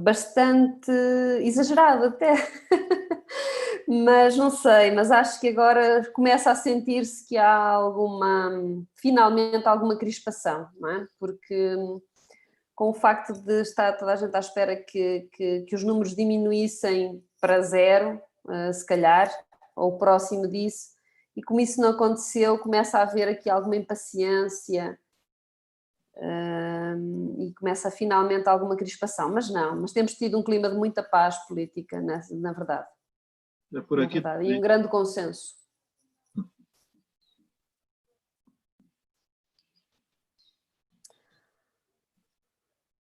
bastante exagerado até. Mas não sei, mas acho que agora começa a sentir-se que há finalmente alguma crispação, não é? Porque com o facto de estar toda a gente à espera que os números diminuíssem para zero, se calhar, ou próximo disso, e como isso não aconteceu, começa a haver aqui alguma impaciência e começa finalmente alguma crispação, mas não, mas temos tido um clima de muita paz política, na verdade. É por aqui. Verdade, e um grande consenso.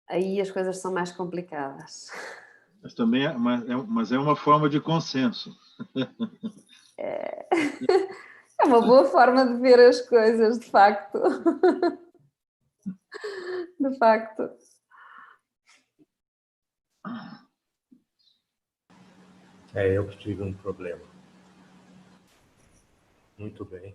Aí as coisas são mais complicadas. Mas também é uma forma de consenso. É uma boa forma de ver as coisas, de facto. De facto. Eu que tive um problema. Muito bem.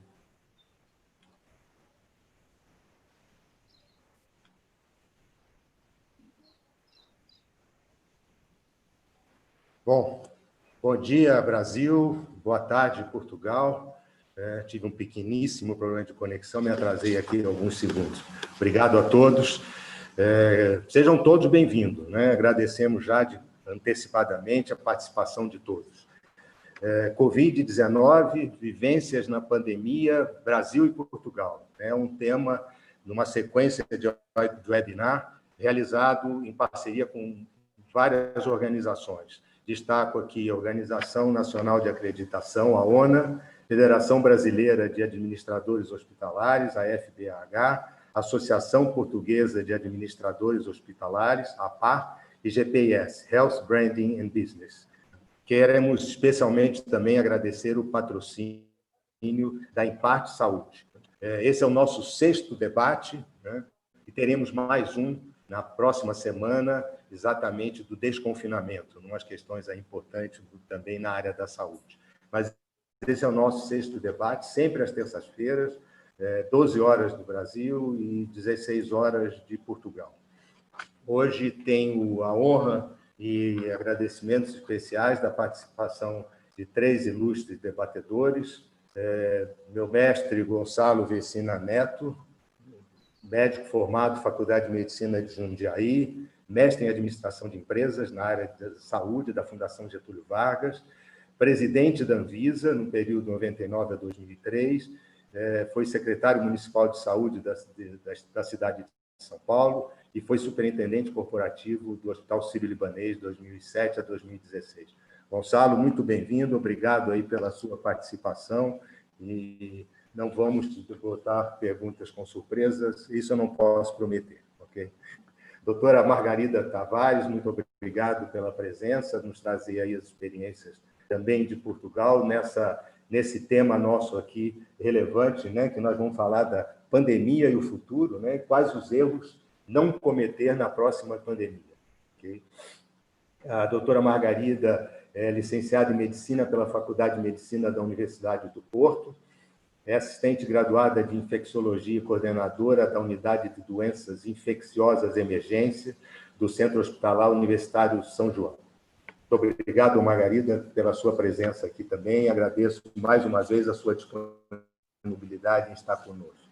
Bom dia, Brasil. Boa tarde, Portugal. Tive um pequeníssimo problema de conexão, me atrasei aqui alguns segundos. Obrigado a todos. Sejam todos bem-vindos, né? Agradecemos já antecipadamente a participação de todos. Covid-19, vivências na pandemia, Brasil e Portugal. É um tema numa sequência de webinar realizado em parceria com várias organizações. Destaco aqui a Organização Nacional de Acreditação, a ONA, Federação Brasileira de Administradores Hospitalares, a FBH, Associação Portuguesa de Administradores Hospitalares, a APAR, e GPS, Health Branding and Business. Queremos especialmente também agradecer o patrocínio da Imparte Saúde. Esse é o nosso 6º debate, né? E teremos mais um na próxima semana, exatamente do desconfinamento, umas questões importantes também na área da saúde. Mas esse é o nosso 6º debate, sempre às terças-feiras, 12 horas do Brasil e 16 horas de Portugal. Hoje tenho a honra e agradecimentos especiais da participação de 3 ilustres debatedores, meu mestre Gonçalo Vecina Neto, médico formado Faculdade de Medicina de Jundiaí, mestre em Administração de Empresas na área da saúde da Fundação Getúlio Vargas, presidente da Anvisa no período 99 a 2003, foi secretário municipal de saúde da cidade de São Paulo e foi superintendente corporativo do Hospital Sírio-Libanês de 2007 a 2016. Gonçalo, muito bem-vindo, obrigado aí pela sua participação e não vamos botar perguntas com surpresas, isso eu não posso prometer, ok? Doutora Margarida Tavares, muito obrigado pela presença, nos trazer aí as experiências também de Portugal nesse tema nosso aqui relevante, né, que nós vamos falar da pandemia e o futuro, né, quais os erros não cometer na próxima pandemia. Okay? A doutora Margarida é licenciada em Medicina pela Faculdade de Medicina da Universidade do Porto, é assistente graduada de Infecciologia e coordenadora da Unidade de Doenças Infecciosas Emergência do Centro Hospitalar Universitário São João. Muito obrigado, Margarida, pela sua presença aqui também. Agradeço mais uma vez a sua disponibilidade em estar conosco.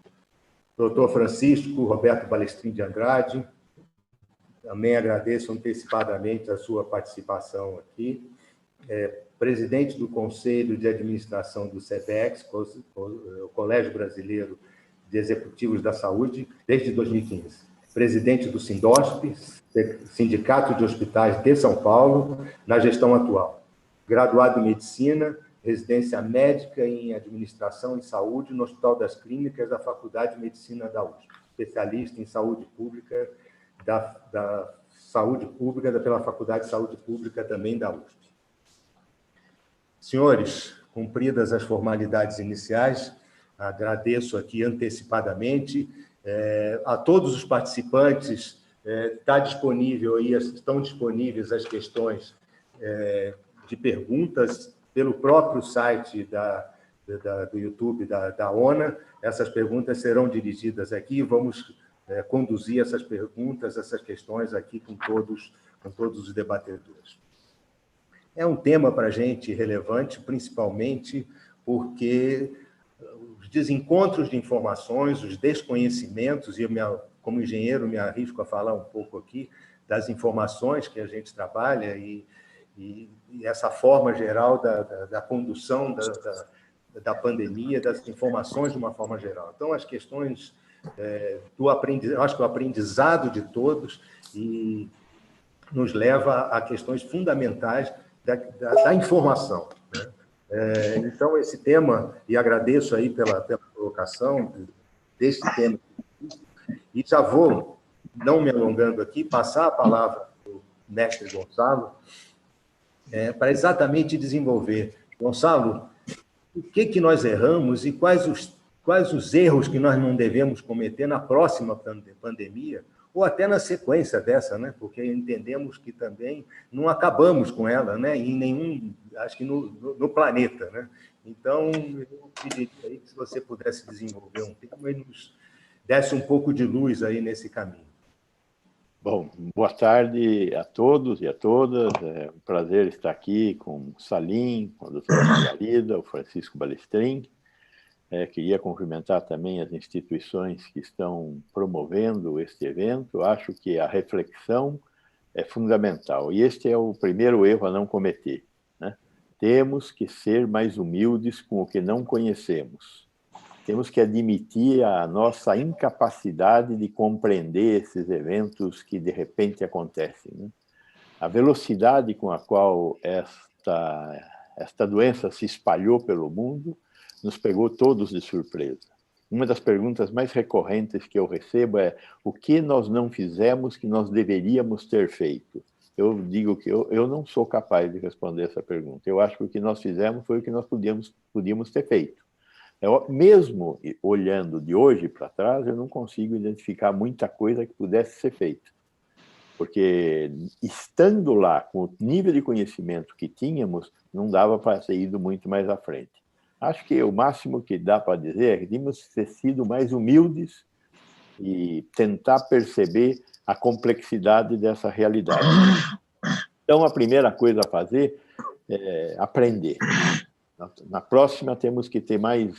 Doutor Francisco Roberto Balestrin de Andrade, também agradeço antecipadamente a sua participação aqui. Presidente do Conselho de Administração do SEBEX, o Colégio Brasileiro de Executivos da Saúde, desde 2015. Presidente do SINDOSP, Sindicato de Hospitais de São Paulo, na gestão atual. Graduado em Medicina, residência médica em Administração em Saúde no Hospital das Clínicas da Faculdade de Medicina da USP. Especialista em Saúde Pública, da Saúde Pública, pela Faculdade de Saúde Pública também da USP. Senhores, cumpridas as formalidades iniciais, agradeço aqui antecipadamente a todos os participantes. Estão disponíveis as questões de perguntas pelo próprio site do YouTube da ONA. Essas perguntas serão dirigidas aqui. Vamos conduzir essas perguntas, essas questões aqui com todos os debatedores. É um tema para a gente relevante, principalmente porque os desencontros de informações, os desconhecimentos, e como engenheiro me arrisco a falar um pouco aqui das informações que a gente trabalha e essa forma geral da condução da pandemia, das informações de uma forma geral. Então, as questões eu acho que o aprendizado de todos nos leva a questões fundamentais da informação, né? Então, esse tema, e agradeço aí pela colocação desse tema, e já vou, não me alongando aqui, passar a palavra para o mestre Gonçalo, para exatamente desenvolver. Gonçalo, o que nós erramos e quais os erros que nós não devemos cometer na próxima pandemia, ou até na sequência dessa, né? Porque entendemos que também não acabamos com ela, né? Em nenhum, acho que no planeta, né? Então, eu pediria aí que se você pudesse desenvolver um tema e nos desse um pouco de luz aí nesse caminho. Bom, boa tarde a todos e a todas. É um prazer estar aqui com o Salim, com a doutora Margarida, o Francisco Balestrin. Queria cumprimentar também as instituições que estão promovendo este evento. Acho que a reflexão é fundamental. E este é o primeiro erro a não cometer, né? Temos que ser mais humildes com o que não conhecemos. Temos que admitir a nossa incapacidade de compreender esses eventos que, de repente, acontecem, né? A velocidade com a qual esta doença se espalhou pelo mundo nos pegou todos de surpresa. Uma das perguntas mais recorrentes que eu recebo é: o que nós não fizemos que nós deveríamos ter feito? Eu digo que eu não sou capaz de responder essa pergunta. Eu acho que o que nós fizemos foi o que nós podíamos ter feito. Mesmo olhando de hoje para trás, eu não consigo identificar muita coisa que pudesse ser feita. Porque, estando lá, com o nível de conhecimento que tínhamos, não dava para ter ido muito mais à frente. Acho que o máximo que dá para dizer é que tínhamos ter sido mais humildes e tentar perceber a complexidade dessa realidade. Então, a primeira coisa a fazer é aprender. Na próxima, temos que ter mais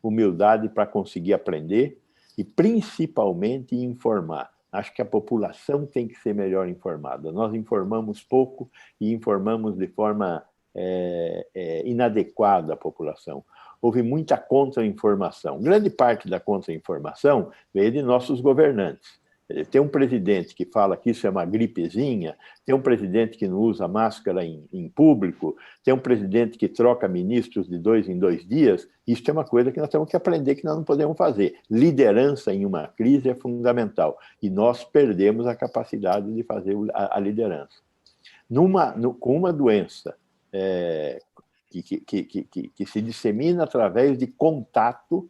humildade para conseguir aprender e, principalmente, informar. Acho que a população tem que ser melhor informada. Nós informamos pouco e informamos de forma inadequada a população. Houve muita contra-informação. Grande parte da contra-informação veio de nossos governantes. Tem um presidente que fala que isso é uma gripezinha, tem um presidente que não usa máscara em público, tem um presidente que troca ministros de 2 em 2 dias. Isso é uma coisa que nós temos que aprender que nós não podemos fazer. Liderança em uma crise é fundamental, e nós perdemos a capacidade de fazer a liderança. Com uma doença que se dissemina através de contato,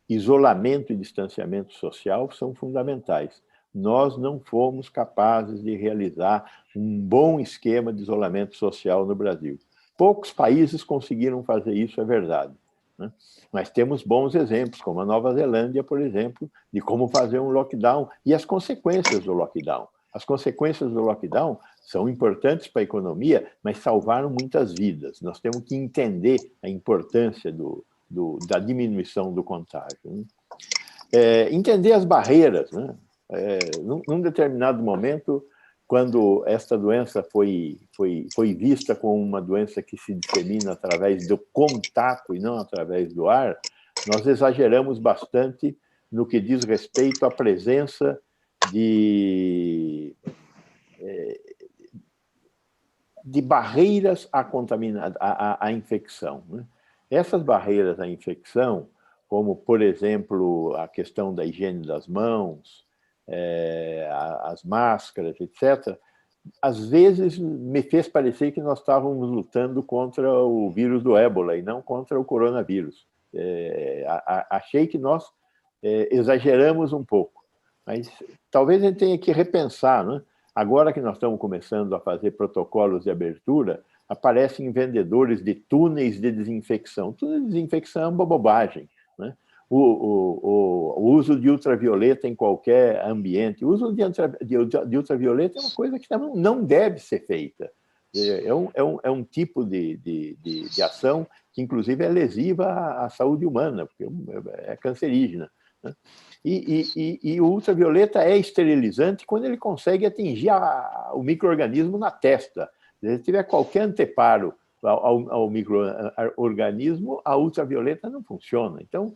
isolamento e distanciamento social são fundamentais. Nós não fomos capazes de realizar um bom esquema de isolamento social no Brasil. Poucos países conseguiram fazer isso, é verdade, né? Mas temos bons exemplos, como a Nova Zelândia, por exemplo, de como fazer um lockdown e as consequências do lockdown. As consequências do lockdown são importantes para a economia, mas salvaram muitas vidas. Nós temos que entender a importância da diminuição do contágio, né? Entender as barreiras, né? Num determinado momento, quando esta doença foi vista como uma doença que se dissemina através do contato e não através do ar, nós exageramos bastante no que diz respeito à presença de barreiras à infecção, né? Essas barreiras à infecção, como, por exemplo, a questão da higiene das mãos, as máscaras, etc., às vezes me fez parecer que nós estávamos lutando contra o vírus do ébola e não contra o coronavírus. Achei que nós exageramos um pouco, mas talvez a gente tenha que repensar, né? Agora que nós estamos começando a fazer protocolos de abertura, aparecem vendedores de túneis de desinfecção. Túnel de desinfecção é uma bobagem, né? o uso de ultravioleta em qualquer ambiente. O uso de ultravioleta é uma coisa que não deve ser feita. É um tipo de ação que, inclusive, é lesiva à saúde humana, porque é cancerígena, né? E o ultravioleta é esterilizante quando ele consegue atingir o micro-organismo na testa. Se ele tiver qualquer anteparo ao micro-organismo, a ultravioleta não funciona. Então,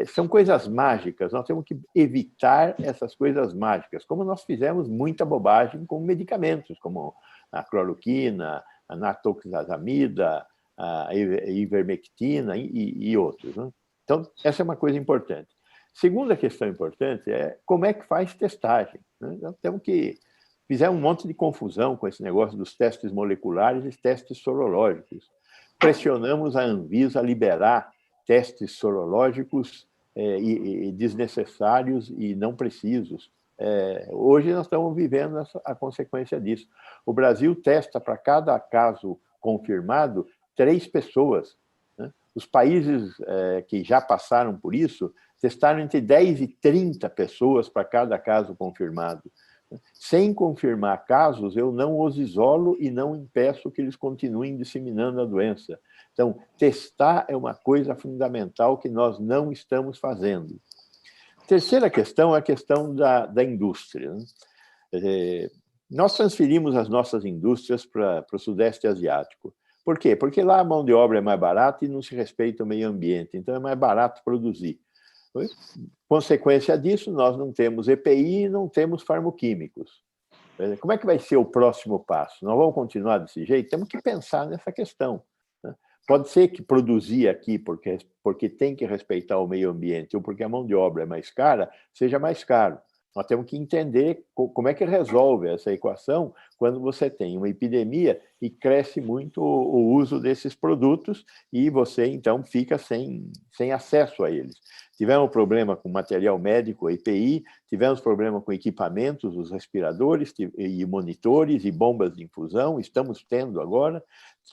são coisas mágicas, nós temos que evitar essas coisas mágicas, como nós fizemos muita bobagem com medicamentos, como a cloroquina, a natoxazamida, a ivermectina e outros, né? Então, essa é uma coisa importante. Segunda questão importante é como é que faz testagem, né? Nós temos que... Fizemos um monte de confusão com esse negócio dos testes moleculares e testes sorológicos. Pressionamos a Anvisa a liberar testes sorológicos desnecessários e não precisos. Hoje nós estamos vivendo a consequência disso. O Brasil testa para cada caso confirmado 3 pessoas, né? Os países que já passaram por isso testaram entre 10 e 30 pessoas para cada caso confirmado. Sem confirmar casos, eu não os isolo e não impeço que eles continuem disseminando a doença. Então, testar é uma coisa fundamental que nós não estamos fazendo. Terceira questão é a questão da indústria, né? Nós transferimos as nossas indústrias para o Sudeste Asiático. Por quê? Porque lá a mão de obra é mais barata e não se respeita o meio ambiente, então é mais barato produzir. Consequência disso, nós não temos EPI e não temos farmoquímicos. Como é que vai ser o próximo passo? Nós vamos continuar desse jeito? Temos que pensar nessa questão, né? Pode ser que produzir aqui, porque tem que respeitar o meio ambiente, ou porque a mão de obra é mais cara, seja mais caro. Nós temos que entender como é que resolve essa equação quando você tem uma epidemia e cresce muito o uso desses produtos e você, então, fica sem acesso a eles. Tivemos problema com material médico, EPI, tivemos problema com equipamentos, os respiradores e monitores e bombas de infusão, estamos tendo agora.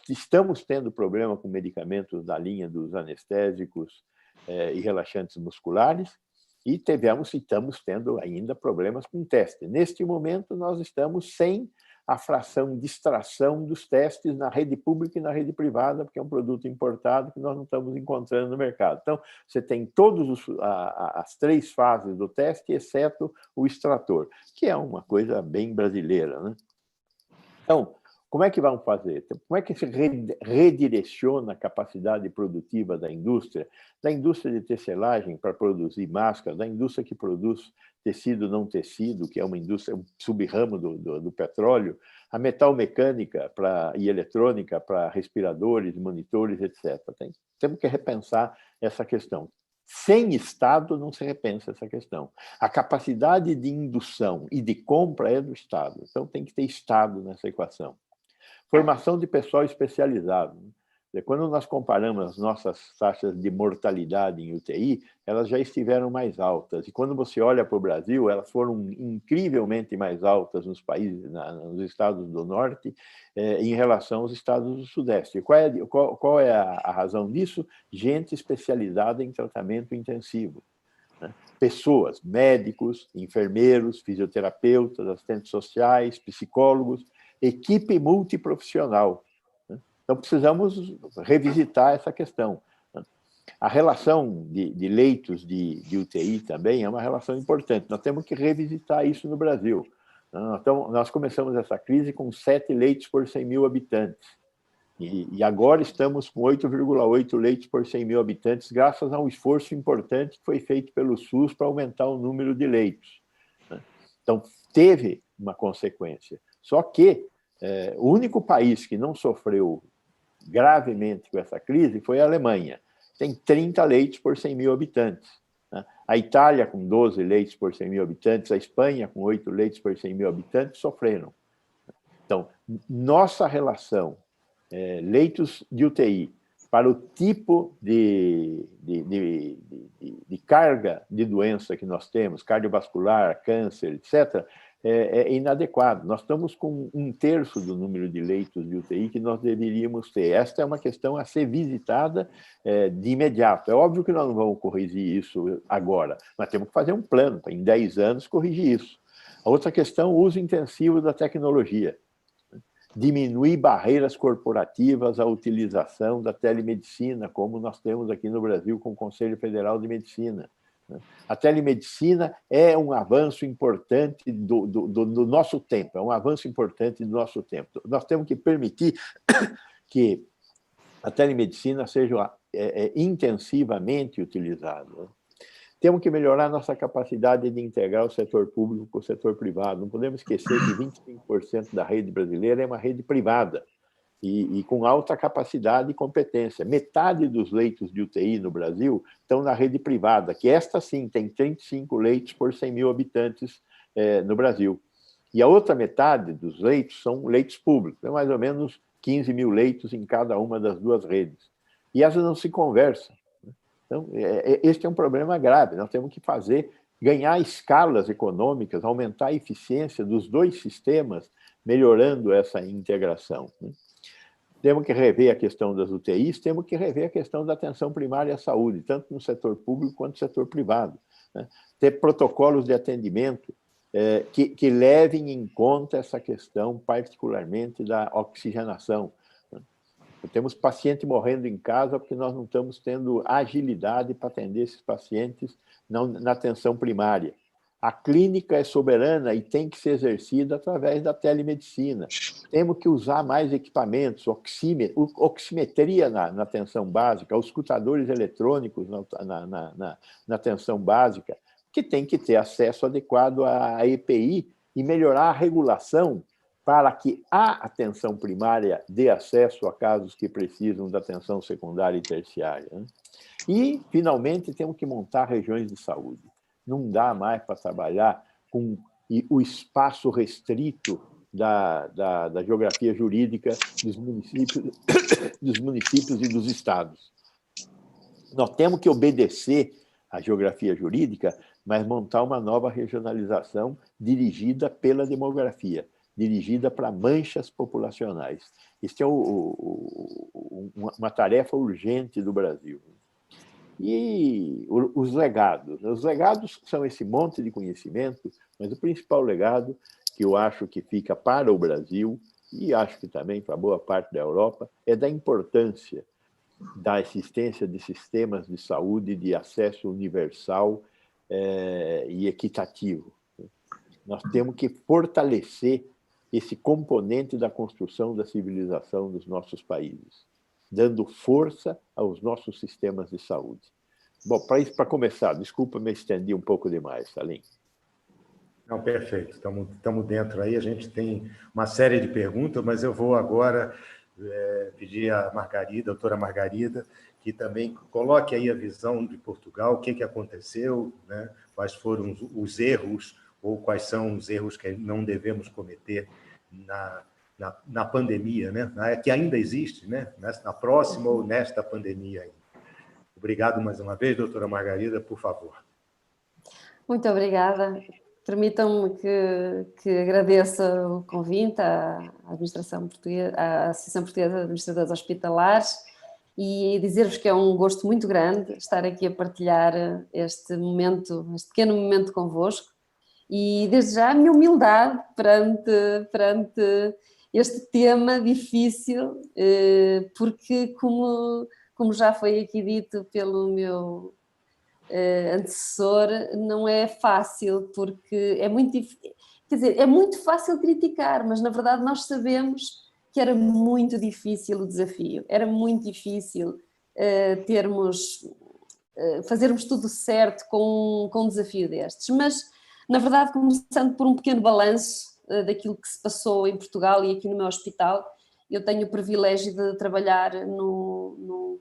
Estamos tendo problema com medicamentos da linha dos anestésicos e relaxantes musculares. E estamos tendo ainda problemas com teste. Neste momento, nós estamos sem a fração de extração dos testes na rede pública e na rede privada, porque é um produto importado que nós não estamos encontrando no mercado. Então, você tem todas as 3 fases do teste, exceto o extrator, que é uma coisa bem brasileira, né? Então, como é que vamos fazer? Como é que se redireciona a capacidade produtiva da indústria de tecelagem para produzir máscara, da indústria que produz tecido não tecido, que é uma indústria, um sub-ramo do petróleo, a metalmecânica e eletrônica para respiradores, monitores, etc. Temos que repensar essa questão. Sem Estado não se repensa essa questão. A capacidade de indução e de compra é do Estado, então tem que ter Estado nessa equação. Formação de pessoal especializado. Quando nós comparamos as nossas taxas de mortalidade em UTI, elas já estiveram mais altas. E quando você olha para o Brasil, elas foram incrivelmente mais altas nos países, nos estados do Norte, em relação aos estados do Sudeste. Qual é a razão disso? Gente especializada em tratamento intensivo, né? Pessoas, médicos, enfermeiros, fisioterapeutas, assistentes sociais, psicólogos, equipe multiprofissional. Então, precisamos revisitar essa questão. A relação de leitos de UTI também é uma relação importante. Nós temos que revisitar isso no Brasil. Então, nós começamos essa crise com 7 leitos por 100 mil habitantes. E agora estamos com 8,8 leitos por 100 mil habitantes, graças a um esforço importante que foi feito pelo SUS para aumentar o número de leitos. Então, teve uma consequência. Só que o único país que não sofreu gravemente com essa crise foi a Alemanha. Tem 30 leitos por 100 mil habitantes. A Itália, com 12 leitos por 100 mil habitantes, a Espanha, com 8 leitos por 100 mil habitantes, sofreram. Então, nossa relação leitos de UTI para o tipo de carga de doença que nós temos, cardiovascular, câncer, etc., é inadequado. Nós estamos com 1/3 do número de leitos de UTI que nós deveríamos ter. Esta é uma questão a ser visitada de imediato. É óbvio que nós não vamos corrigir isso agora, mas temos que fazer um plano para, em 10 anos, corrigir isso. A outra questão, o uso intensivo da tecnologia. Diminuir barreiras corporativas à utilização da telemedicina, como nós temos aqui no Brasil com o Conselho Federal de Medicina. A telemedicina é um avanço importante do nosso tempo, é um avanço importante do nosso tempo. Nós temos que permitir que a telemedicina seja intensivamente utilizada. Temos que melhorar nossa capacidade de integrar o setor público com o setor privado. Não podemos esquecer que 25% da rede brasileira é uma rede privada e com alta capacidade e competência. Metade dos leitos de UTI no Brasil estão na rede privada, que esta sim tem 35 leitos por 100 mil habitantes no Brasil. E a outra metade dos leitos são leitos públicos, é mais ou menos 15 mil leitos em cada uma das duas redes. E essas não se conversam. Então, este é um problema grave. Nós temos que ganhar escalas econômicas, aumentar a eficiência dos dois sistemas, melhorando essa integração. Temos que rever a questão das UTIs, temos que rever a questão da atenção primária à saúde, tanto no setor público quanto no setor privado. Ter protocolos de atendimento que levem em conta essa questão, particularmente da oxigenação. Temos paciente morrendo em casa porque nós não estamos tendo agilidade para atender esses pacientes na atenção primária. A clínica é soberana e tem que ser exercida através da telemedicina. Temos que usar mais equipamentos, oximetria na atenção básica, auscultadores eletrônicos na atenção básica, que tem que ter acesso adequado à EPI e melhorar a regulação para que a atenção primária dê acesso a casos que precisam da atenção secundária e terciária. E, finalmente, temos que montar regiões de saúde. Não dá mais para trabalhar com o espaço restrito da geografia jurídica dos municípios e dos estados. Nós temos que obedecer à geografia jurídica, mas montar uma nova regionalização dirigida pela demografia, dirigida para manchas populacionais. Isso é uma tarefa urgente do Brasil. E os legados. Os legados são esse monte de conhecimento, mas o principal legado que eu acho que fica para o Brasil, e acho que também para boa parte da Europa, é da importância da existência de sistemas de saúde de acesso universal e equitativo. Nós temos que fortalecer esse componente da construção da civilização dos nossos países, dando força aos nossos sistemas de saúde. Bom, para começar, desculpa, me estendi um pouco demais, Salim. Não, perfeito, estamos dentro aí, a gente tem uma série de perguntas, mas eu vou agora pedir à Margarida, doutora Margarida, que também coloque aí a visão de Portugal, o que aconteceu, né? Quais foram os erros, ou quais são os erros que não devemos cometer na pandemia, né? Que ainda existe, né? Na próxima ou nesta pandemia ainda. Obrigado mais uma vez, doutora Margarida, por favor. Muito obrigada. Permitam-me que agradeça o convite à Associação Portuguesa de Administradores Hospitalares e dizer-vos que é um gosto muito grande estar aqui a partilhar este pequeno momento convosco. E, desde já, a minha humildade perante este tema difícil, porque, como já foi aqui dito pelo meu antecessor, não é fácil, porque é muito difícil. Quer dizer, é muito fácil criticar, mas, na verdade, nós sabemos que era muito difícil o desafio, era muito difícil fazermos tudo certo com um desafio destes, mas, na verdade, começando por um pequeno balanço daquilo que se passou em Portugal e aqui no meu hospital, eu tenho o privilégio de trabalhar num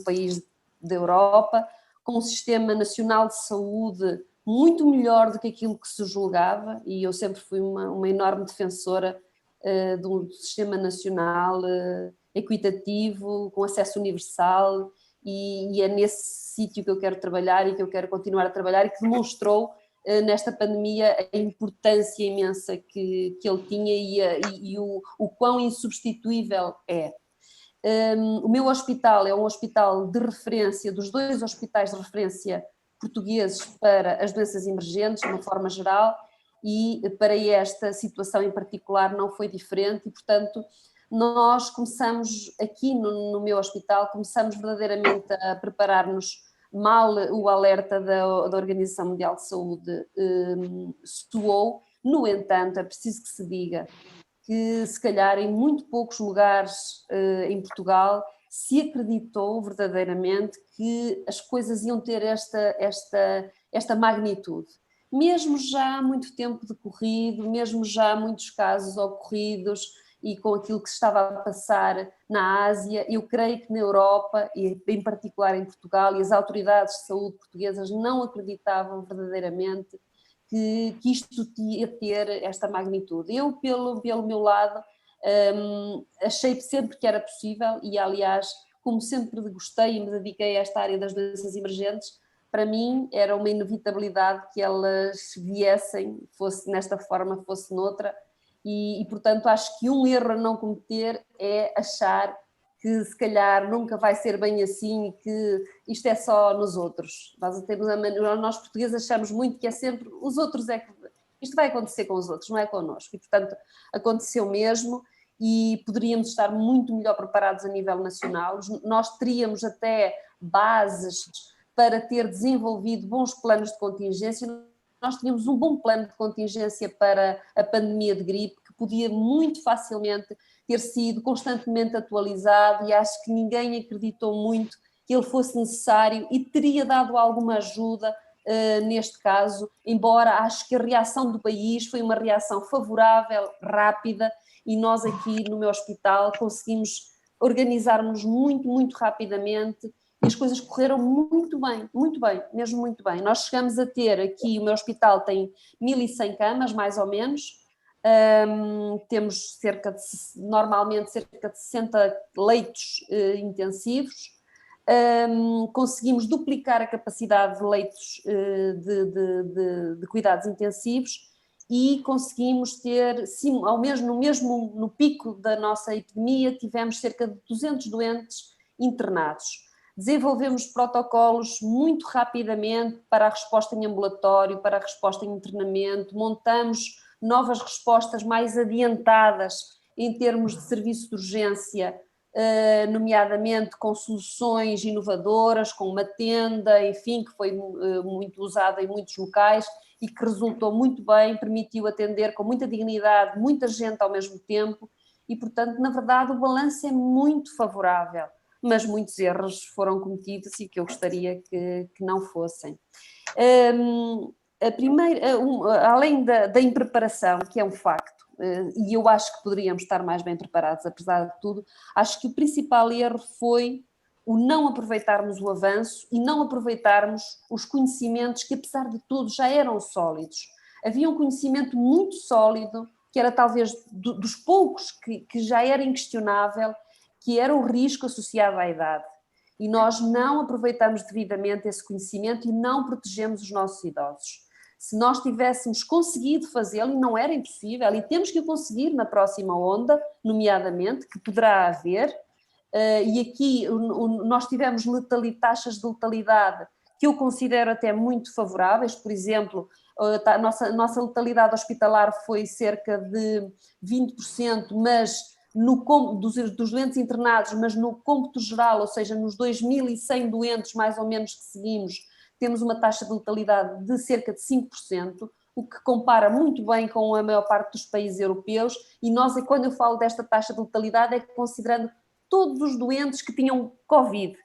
país da Europa com um sistema nacional de saúde muito melhor do que aquilo que se julgava, e eu sempre fui uma enorme defensora de um sistema nacional equitativo, com acesso universal, e é nesse sítio que eu quero trabalhar e que eu quero continuar a trabalhar, e que demonstrou nesta pandemia a importância imensa que ele tinha e o quão insubstituível é. O meu hospital é um hospital de referência, dos 2 hospitais de referência portugueses para as doenças emergentes, de uma forma geral, e para esta situação em particular não foi diferente e, portanto, nós começamos aqui no meu hospital, começamos verdadeiramente a preparar-nos mal. O alerta da Organização Mundial de Saúde soou. No entanto, é preciso que se diga que se calhar em muito poucos lugares em Portugal se acreditou verdadeiramente que as coisas iam ter esta magnitude. Mesmo já há muito tempo decorrido, mesmo já há muitos casos ocorridos e com aquilo que se estava a passar na Ásia, eu creio que na Europa, e em particular em Portugal, e as autoridades de saúde portuguesas não acreditavam verdadeiramente que isto ia ter esta magnitude. Eu, pelo meu lado, achei sempre que era possível e, aliás, como sempre gostei e me dediquei a esta área das doenças emergentes, para mim era uma inevitabilidade que elas viessem, fosse nesta forma, fosse noutra, e portanto acho que um erro a não cometer é achar que se calhar nunca vai ser bem assim e que isto é só nos outros. Nós portugueses achamos muito que é sempre os outros, é que isto vai acontecer com os outros, não é connosco. E portanto aconteceu mesmo e poderíamos estar muito melhor preparados a nível nacional. Nós teríamos até bases para ter desenvolvido bons planos de contingência. Nós tínhamos um bom plano de contingência para a pandemia de gripe, que podia muito facilmente ter sido constantemente atualizado e acho que ninguém acreditou muito que ele fosse necessário e teria dado alguma ajuda neste caso, embora acho que a reação do país foi uma reação favorável, rápida, e nós aqui no meu hospital conseguimos organizar-nos muito, muito rapidamente e as coisas correram muito bem, mesmo muito bem. Nós chegamos a ter aqui, o meu hospital tem 1100 camas, mais ou menos, temos normalmente cerca de 60 leitos intensivos, conseguimos duplicar a capacidade de leitos de cuidados intensivos e conseguimos ter, no pico da nossa epidemia, tivemos cerca de 200 doentes internados. Desenvolvemos protocolos muito rapidamente para a resposta em ambulatório, para a resposta em internamento, montamos novas respostas mais adiantadas em termos de serviço de urgência, nomeadamente com soluções inovadoras, com uma tenda, enfim, que foi muito usada em muitos locais e que resultou muito bem, permitiu atender com muita dignidade muita gente ao mesmo tempo e, portanto, na verdade, o balanço é muito favorável, mas muitos erros foram cometidos e que eu gostaria que não fossem. A primeira, além da impreparação, que é um facto, e eu acho que poderíamos estar mais bem preparados, apesar de tudo, acho que o principal erro foi o não aproveitarmos o avanço e não aproveitarmos os conhecimentos que, apesar de tudo, já eram sólidos. Havia um conhecimento muito sólido, que era talvez dos poucos que já era inquestionável, que era o risco associado à idade. E nós não aproveitamos devidamente esse conhecimento e não protegemos os nossos idosos. Se nós tivéssemos conseguido fazê-lo, e não era impossível, e temos que o conseguir na próxima onda, nomeadamente, que poderá haver, e aqui nós tivemos taxas de letalidade que eu considero até muito favoráveis. Por exemplo, a nossa letalidade hospitalar foi cerca de 20%, mas dos doentes internados, mas no cômputo geral, ou seja, nos 2.100 doentes mais ou menos que seguimos, temos uma taxa de letalidade de cerca de 5%, o que compara muito bem com a maior parte dos países europeus, e quando eu falo desta taxa de letalidade é considerando todos os doentes que tinham Covid,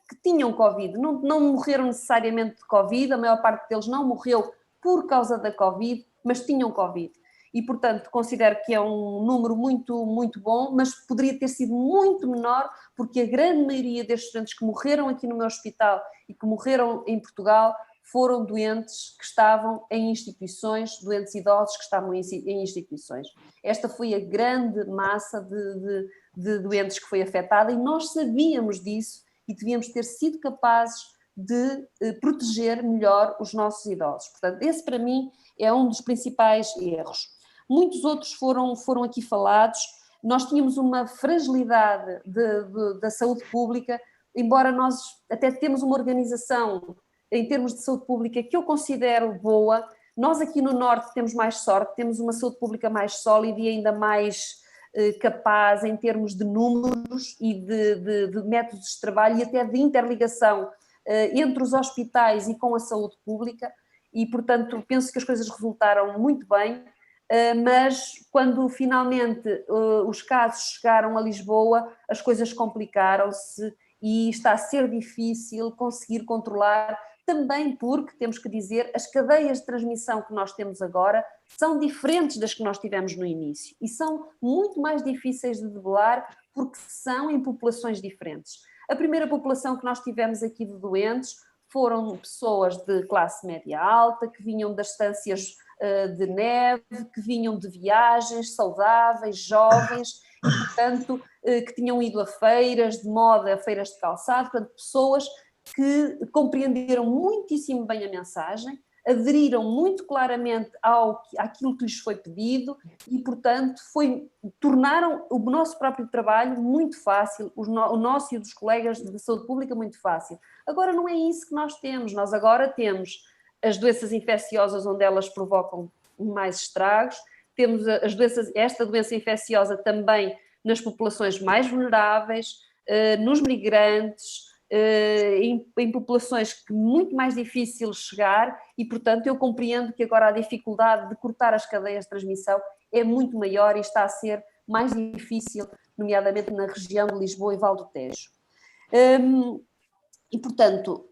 não morreram necessariamente de Covid, a maior parte deles não morreu por causa da Covid, mas tinham Covid. E, portanto, considero que é um número muito, muito bom, mas poderia ter sido muito menor, porque a grande maioria destes doentes que morreram aqui no meu hospital e que morreram em Portugal foram doentes que estavam em instituições, doentes idosos que estavam em instituições. Esta foi a grande massa de doentes que foi afetada e nós sabíamos disso e devíamos ter sido capazes de proteger melhor os nossos idosos. Portanto, esse para mim é um dos principais erros. Muitos outros foram aqui falados. Nós tínhamos uma fragilidade da saúde pública, embora nós até temos uma organização em termos de saúde pública que eu considero boa. Nós aqui no Norte temos mais sorte, temos uma saúde pública mais sólida e ainda mais capaz em termos de números e de métodos de trabalho e até de interligação entre os hospitais e com a saúde pública, e portanto penso que as coisas resultaram muito bem, mas quando finalmente os casos chegaram a Lisboa, as coisas complicaram-se e está a ser difícil conseguir controlar, também porque, temos que dizer, as cadeias de transmissão que nós temos agora são diferentes das que nós tivemos no início e são muito mais difíceis de debelar porque são em populações diferentes. A primeira população que nós tivemos aqui de doentes foram pessoas de classe média alta, que vinham das estâncias de neve, que vinham de viagens saudáveis, jovens, e, portanto, que tinham ido a feiras de moda, a feiras de calçado, portanto, pessoas que compreenderam muitíssimo bem a mensagem, aderiram muito claramente àquilo que lhes foi pedido e, portanto, tornaram o nosso próprio trabalho muito fácil, o nosso e o dos colegas de saúde pública muito fácil. Agora não é isso que nós agora temos as doenças infecciosas onde elas provocam mais estragos, temos esta doença infecciosa também nas populações mais vulneráveis, nos migrantes, em populações que é muito mais difícil chegar e, portanto, eu compreendo que agora a dificuldade de cortar as cadeias de transmissão é muito maior e está a ser mais difícil, nomeadamente na região de Lisboa e Val do Tejo. E, portanto,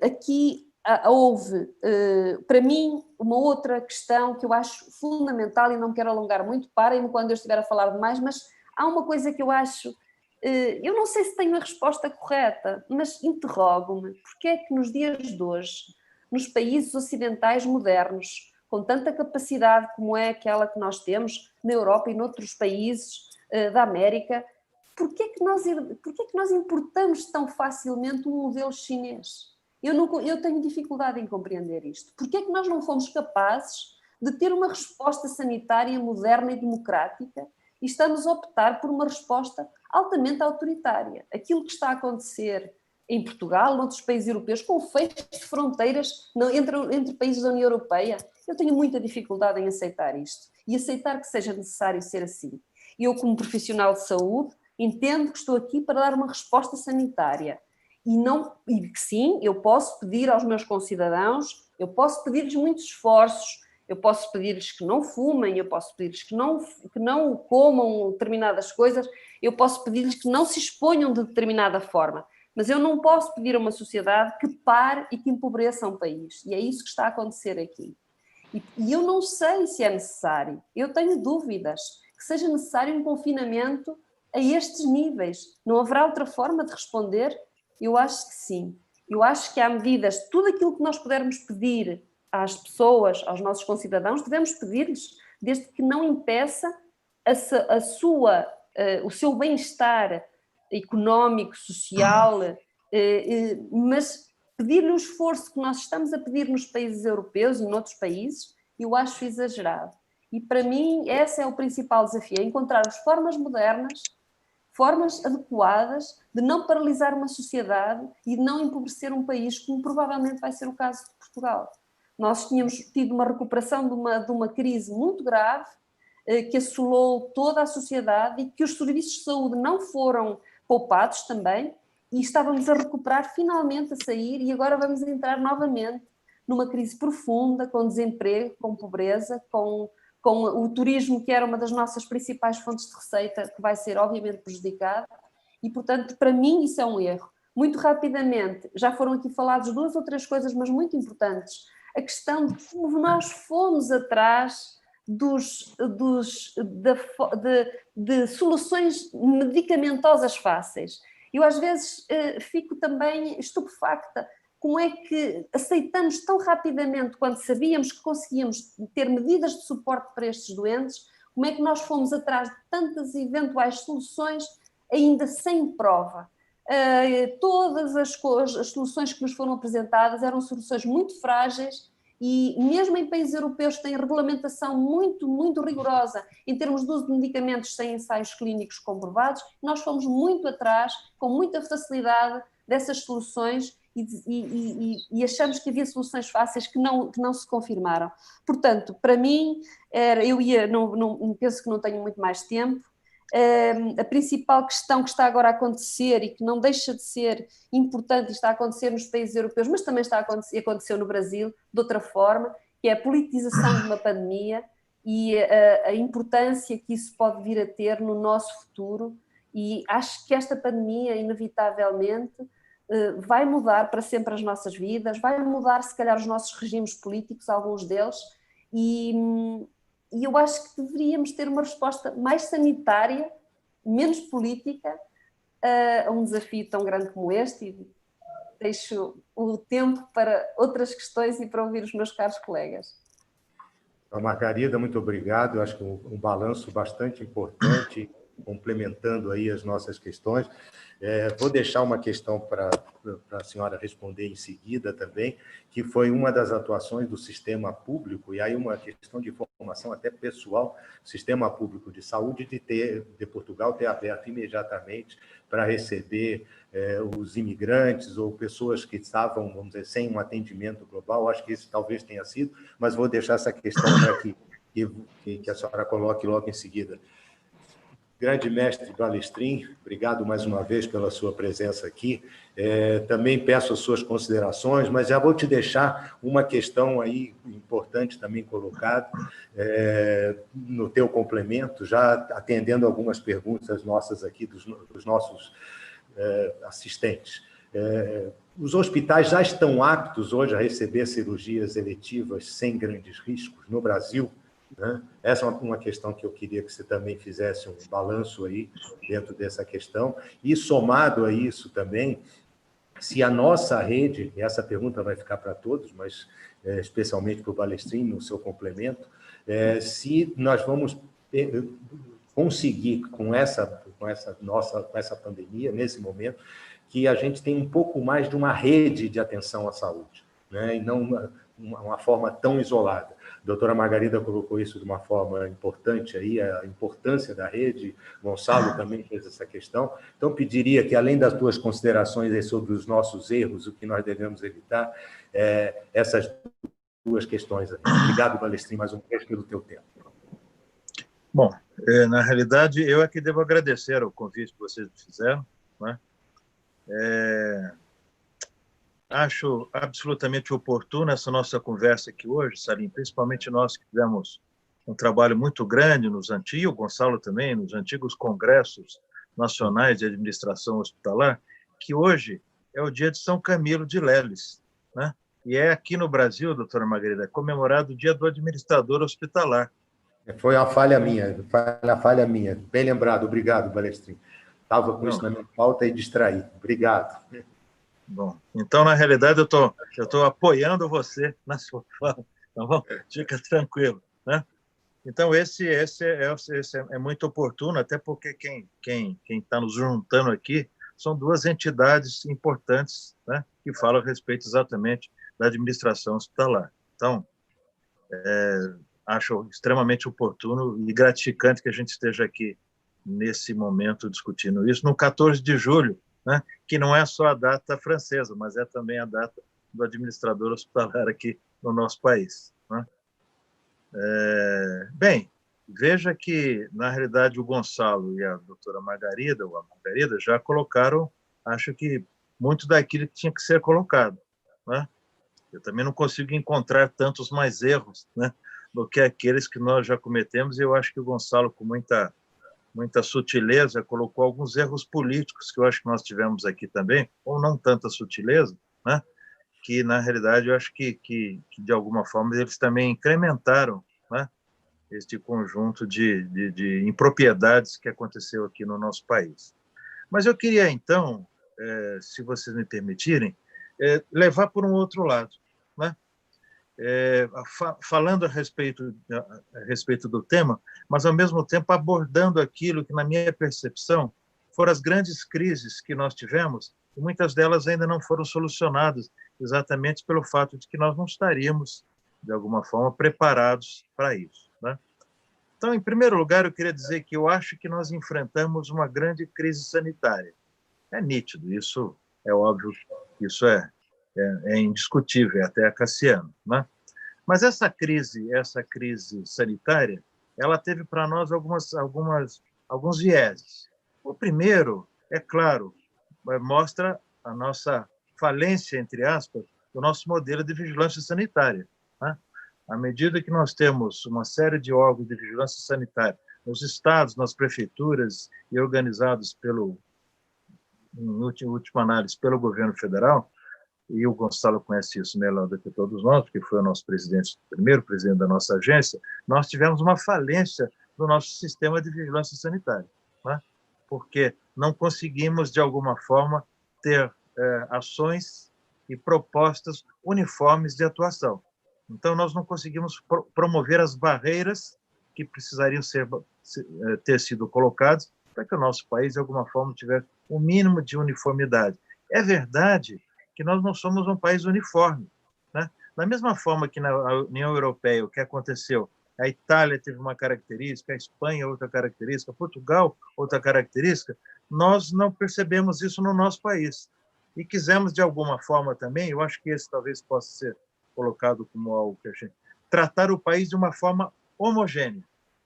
aqui houve, para mim, uma outra questão que eu acho fundamental e não me quero alongar muito, parem-me quando eu estiver a falar demais, mas há uma coisa que eu acho. Eu não sei se tenho a resposta correta, mas interrogo-me porque é que nos dias de hoje, nos países ocidentais modernos, com tanta capacidade como é aquela que nós temos na Europa e noutros países da América, porque é que nós importamos tão facilmente um modelo chinês? Eu tenho dificuldade em compreender isto. Porque é que nós não fomos capazes de ter uma resposta sanitária moderna e democrática e estamos a optar por uma resposta altamente autoritária? Aquilo que está a acontecer em Portugal, noutros países europeus, com fechos de fronteiras entre países da União Europeia, eu tenho muita dificuldade em aceitar isto e aceitar que seja necessário ser assim. Eu, como profissional de saúde, entendo que estou aqui para dar uma resposta sanitária e que sim, eu posso pedir aos meus concidadãos, eu posso pedir-lhes muitos esforços, eu posso pedir-lhes que não fumem, eu posso pedir-lhes que não comam determinadas coisas, eu posso pedir-lhes que não se exponham de determinada forma, mas eu não posso pedir a uma sociedade que pare e que empobreça um país, e é isso que está a acontecer aqui. E eu não sei se é necessário, eu tenho dúvidas que seja necessário um confinamento a estes níveis. Não haverá outra forma de responder? Eu acho que sim. Eu acho que há medidas, tudo aquilo que nós pudermos pedir às pessoas, aos nossos concidadãos, devemos pedir-lhes, desde que não impeça o seu bem-estar económico, social, mas pedir-lhe o esforço que nós estamos a pedir nos países europeus e noutros países, eu acho exagerado. E para mim esse é o principal desafio, é encontrarmos formas modernas, formas adequadas de não paralisar uma sociedade e de não empobrecer um país, como provavelmente vai ser o caso de Portugal. Nós tínhamos tido uma recuperação de uma crise muito grave, que assolou toda a sociedade e que os serviços de saúde não foram poupados também, e estávamos a recuperar finalmente, a sair, e agora vamos entrar novamente numa crise profunda, com desemprego, com pobreza, com o turismo, que era uma das nossas principais fontes de receita, que vai ser obviamente prejudicado, e portanto para mim isso é um erro. Muito rapidamente, já foram aqui faladas 2 ou 3 coisas, mas muito importantes, a questão de como nós fomos atrás de soluções medicamentosas fáceis. Eu às vezes fico também estupefacta. Como é que aceitamos tão rapidamente, quando sabíamos que conseguíamos ter medidas de suporte para estes doentes, como é que nós fomos atrás de tantas eventuais soluções ainda sem prova? todas as soluções que nos foram apresentadas eram soluções muito frágeis e mesmo em países europeus que têm regulamentação muito, muito rigorosa em termos de uso de medicamentos sem ensaios clínicos comprovados, nós fomos muito atrás, com muita facilidade dessas soluções e achamos que havia soluções fáceis que não se confirmaram. Portanto, para mim, penso que não tenho muito mais tempo. A principal questão que está agora a acontecer e que não deixa de ser importante e está a acontecer nos países europeus, mas também aconteceu no Brasil de outra forma, que é a politização de uma pandemia e a importância que isso pode vir a ter no nosso futuro, e acho que esta pandemia inevitavelmente vai mudar para sempre as nossas vidas, vai mudar se calhar os nossos regimes políticos, alguns deles, e eu acho que deveríamos ter uma resposta mais sanitária, menos política, a um desafio tão grande como este, e deixo o tempo para outras questões e para ouvir os meus caros colegas. Margarida, muito obrigado. Eu acho que um balanço bastante importante, complementando aí as nossas questões. Vou deixar uma questão para a senhora responder em seguida também, que foi uma das atuações do sistema público, e aí uma questão de informação até pessoal, o sistema público de saúde de Portugal ter aberto imediatamente para receber os imigrantes ou pessoas que estavam, vamos dizer, sem um atendimento global. Acho que isso talvez tenha sido, mas vou deixar essa questão para que a senhora coloque logo em seguida. Grande mestre Balestrin, obrigado mais uma vez pela sua presença aqui. Também peço as suas considerações, mas já vou te deixar uma questão aí importante também colocada no teu complemento, já atendendo algumas perguntas nossas aqui, dos nossos assistentes. Os hospitais já estão aptos hoje a receber cirurgias eletivas sem grandes riscos no Brasil? Né? Essa é uma questão que eu queria que você também fizesse um balanço aí dentro dessa questão. E somado a isso também, se a nossa rede, e essa pergunta vai ficar para todos, mas especialmente para o Balestrin, no seu complemento, se nós vamos conseguir com essa pandemia, nesse momento, que a gente tem um pouco mais de uma rede de atenção à saúde, né? E não uma forma tão isolada. A doutora Margarida colocou isso de uma forma importante aí, a importância da rede. Gonçalo também fez essa questão. Então, pediria que, além das tuas considerações aí sobre os nossos erros, o que nós devemos evitar, essas duas questões aí. Obrigado, Balestrin, mais uma vez pelo teu tempo. Bom, na realidade, eu é que devo agradecer o convite que vocês me fizeram, né? Acho absolutamente oportuna essa nossa conversa aqui hoje, Salim, principalmente nós que fizemos um trabalho muito grande nos antigos, o Gonçalo também, nos antigos congressos nacionais de administração hospitalar, que hoje é o dia de São Camilo de Leles, né? E aqui no Brasil, doutora Margarida, é comemorado o dia do administrador hospitalar. Foi uma falha minha. Bem lembrado, obrigado, Balestrin. Estava com isso na minha pauta e distraí. Obrigado. Bom, então, na realidade, eu tô apoiando você na sua fala, tá bom? Fica tranquilo, né? Então, esse é muito oportuno, até porque quem está nos juntando aqui são duas entidades importantes, né, que falam a respeito exatamente da administração hospitalar. Então, acho extremamente oportuno e gratificante que a gente esteja aqui nesse momento discutindo isso, no 14 de julho, né, que não é só a data francesa, mas é também a data do administrador hospitalar aqui no nosso país, né? Bem, veja que, na realidade, o Gonçalo e a doutora Margarida, ou a Margarida, já colocaram, acho que, muito daquilo que tinha que ser colocado, né? Eu também não consigo encontrar tantos mais erros, né, do que aqueles que nós já cometemos, e eu acho que o Gonçalo, com muita sutileza, colocou alguns erros políticos que eu acho que nós tivemos aqui também, ou não tanta sutileza, né? Que, na realidade, eu acho que de alguma forma, eles também incrementaram, né, este conjunto de impropriedades que aconteceu aqui no nosso país. Mas eu queria, então, se vocês me permitirem, levar por um outro lado, né? Falando a respeito do tema, mas, ao mesmo tempo, abordando aquilo que, na minha percepção, foram as grandes crises que nós tivemos, e muitas delas ainda não foram solucionadas, exatamente pelo fato de que nós não estaríamos, de alguma forma, preparados para isso, né? Então, em primeiro lugar, eu queria dizer que eu acho que nós enfrentamos uma grande crise sanitária. É nítido, isso é óbvio, isso é indiscutível, é até Cassiano, né? Mas essa crise sanitária, ela teve para nós alguns vieses. O primeiro, é claro, mostra a nossa falência, entre aspas, do nosso modelo de vigilância sanitária, né? À medida que nós temos uma série de órgãos de vigilância sanitária nos estados, nas prefeituras e organizados em última análise, pelo governo federal, e o Gonçalo conhece isso melhor do que todos nós, porque foi o nosso presidente, o primeiro presidente da nossa agência, nós tivemos uma falência no nosso sistema de vigilância sanitária, né? Porque não conseguimos, de alguma forma, ter ações e propostas uniformes de atuação. Então, nós não conseguimos promover as barreiras que precisariam ter sido colocadas para que o nosso país, de alguma forma, tivesse um mínimo de uniformidade. É verdade que nós não somos um país uniforme, né? Da mesma forma que na União Europeia, o que aconteceu? A Itália teve uma característica, a Espanha outra característica, Portugal outra característica, nós não percebemos isso no nosso país. E quisemos, de alguma forma também, eu acho que esse talvez possa ser colocado como algo que a gente... tratar o país de uma forma homogênea.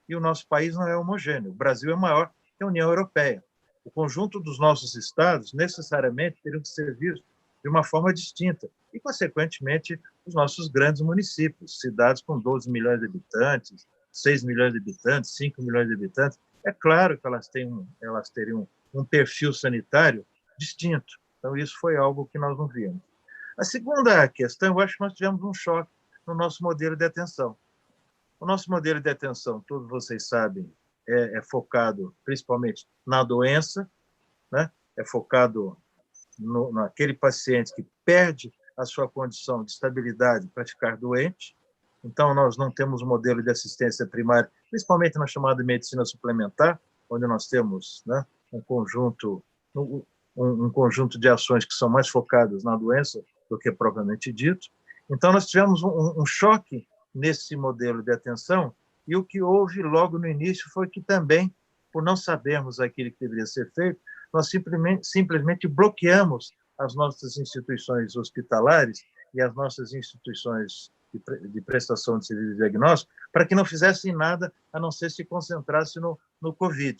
E o nosso país não é homogêneo. O Brasil é maior que a União Europeia. O conjunto dos nossos estados, necessariamente, teriam que ser vistos de uma forma distinta. E, consequentemente, os nossos grandes municípios, cidades com 12 milhões de habitantes, 6 milhões de habitantes, 5 milhões de habitantes, é claro que elas teriam um perfil sanitário distinto. Então, isso foi algo que nós não vimos. A segunda questão, eu acho que nós tivemos um choque no nosso modelo de atenção. O nosso modelo de atenção, todos vocês sabem, é focado principalmente na doença, né? É focado naquele paciente que perde a sua condição de estabilidade para ficar doente. Então, nós não temos um modelo de assistência primária, principalmente na chamada medicina suplementar, onde nós temos, né, um conjunto de ações que são mais focadas na doença do que propriamente dito. Então, nós tivemos um choque nesse modelo de atenção, e o que houve logo no início foi que também, por não sabermos aquilo que deveria ser feito, nós simplesmente bloqueamos as nossas instituições hospitalares e as nossas instituições de prestação de serviço de diagnóstico para que não fizessem nada a não ser se concentrasse no Covid.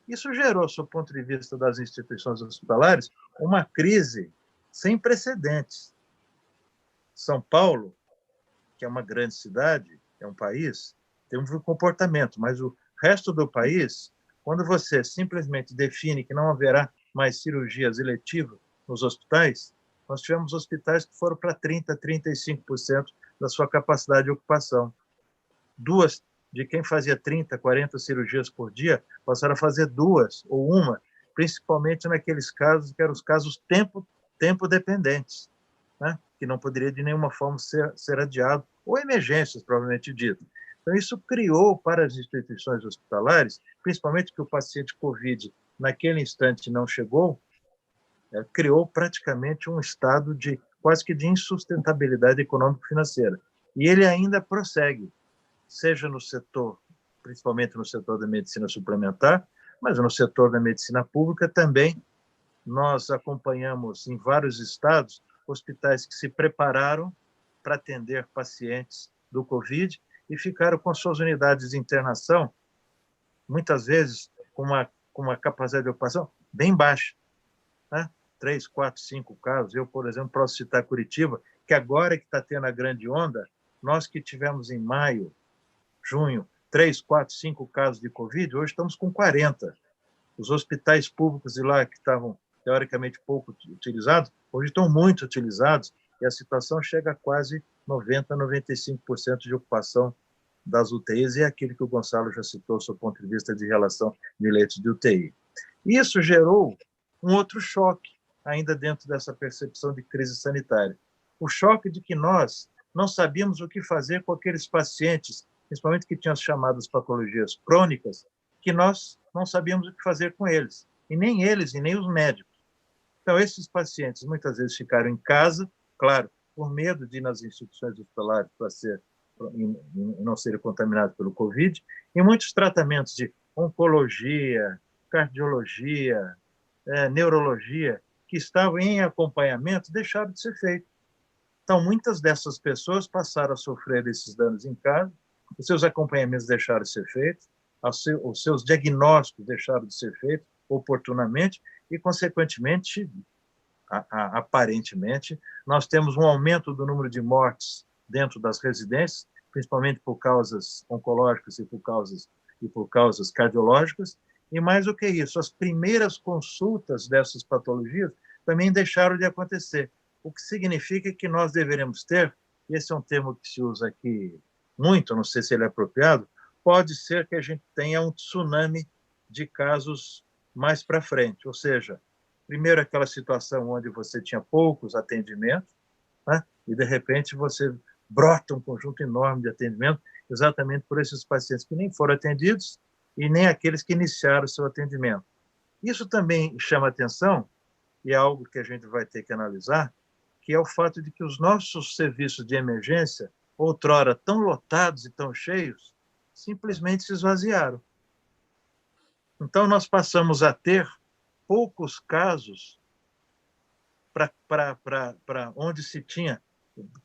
Isso gerou, do ponto de vista das instituições hospitalares, uma crise sem precedentes. São Paulo, que é uma grande cidade, é um país, tem um comportamento, mas o resto do país, quando você simplesmente define que não haverá mais cirurgias eletivas nos hospitais, nós tivemos hospitais que foram para 30%, 35% da sua capacidade de ocupação. Duas, de quem fazia 30, 40 cirurgias por dia, passaram a fazer 2 ou 1, principalmente naqueles casos que eram os casos tempo dependentes, né? Que não poderia de nenhuma forma ser adiado, ou emergências, provavelmente dito. Então, isso criou para as instituições hospitalares, principalmente que o paciente COVID naquele instante não chegou, criou praticamente um estado de quase que de insustentabilidade econômico-financeira. E ele ainda prossegue, seja no setor, principalmente no setor da medicina suplementar, mas no setor da medicina pública também. Nós acompanhamos em vários estados hospitais que se prepararam para atender pacientes do COVID e ficaram com suas unidades de internação, muitas vezes com uma capacidade de ocupação bem baixa, né? 3, 4, 5 casos. Eu, por exemplo, posso citar Curitiba, que agora que está tendo a grande onda, nós que tivemos em maio, junho, 3, 4, 5 casos de Covid, hoje estamos com 40. Os hospitais públicos de lá, que estavam teoricamente pouco utilizados, hoje estão muito utilizados, e a situação chega a quase 90%, 95% de ocupação das UTIs, e é aquilo que o Gonçalo já citou, do seu ponto de vista de relação de leitos de UTI. Isso gerou um outro choque, ainda dentro dessa percepção de crise sanitária. O choque de que nós não sabíamos o que fazer com aqueles pacientes, principalmente que tinham as chamadas patologias crônicas, que nós não sabíamos o que fazer com eles. e nem eles, e nem os médicos. Então, esses pacientes muitas vezes ficaram em casa, claro, por medo de ir nas instituições hospitalares para não serem contaminados pelo Covid, e muitos tratamentos de oncologia, cardiologia, neurologia, que estavam em acompanhamento, deixaram de ser feitos. Então, muitas dessas pessoas passaram a sofrer esses danos em casa, os seus acompanhamentos deixaram de ser feitos, os seus diagnósticos deixaram de ser feitos oportunamente e, consequentemente, aparentemente, nós temos um aumento do número de mortes dentro das residências, principalmente por causas oncológicas e por causas cardiológicas, e mais do que isso, as primeiras consultas dessas patologias também deixaram de acontecer, o que significa que nós deveremos ter, e esse é um termo que se usa aqui muito, não sei se ele é apropriado, pode ser que a gente tenha um tsunami de casos mais para frente, ou seja, primeiro aquela situação onde você tinha poucos atendimentos, né? E de repente você brota um conjunto enorme de atendimento, exatamente por esses pacientes que nem foram atendidos e nem aqueles que iniciaram o seu atendimento. Isso também chama atenção, e é algo que a gente vai ter que analisar, que é o fato de que os nossos serviços de emergência, outrora tão lotados e tão cheios, simplesmente se esvaziaram. Então, nós passamos a ter poucos casos para onde se tinha,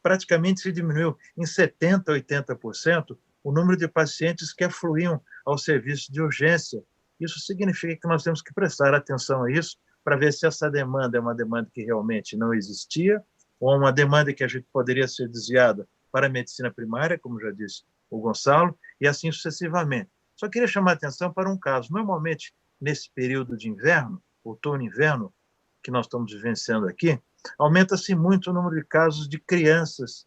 praticamente se diminuiu em 70%, 80% o número de pacientes que afluíam ao serviço de urgência. Isso significa que nós temos que prestar atenção a isso para ver se essa demanda é uma demanda que realmente não existia ou uma demanda que a gente poderia ser desviada para a medicina primária, como já disse o Gonçalo, e assim sucessivamente. Só queria chamar a atenção para um caso. Normalmente, nesse período de inverno, outono e inverno, que nós estamos vivenciando aqui, aumenta-se muito o número de casos de crianças,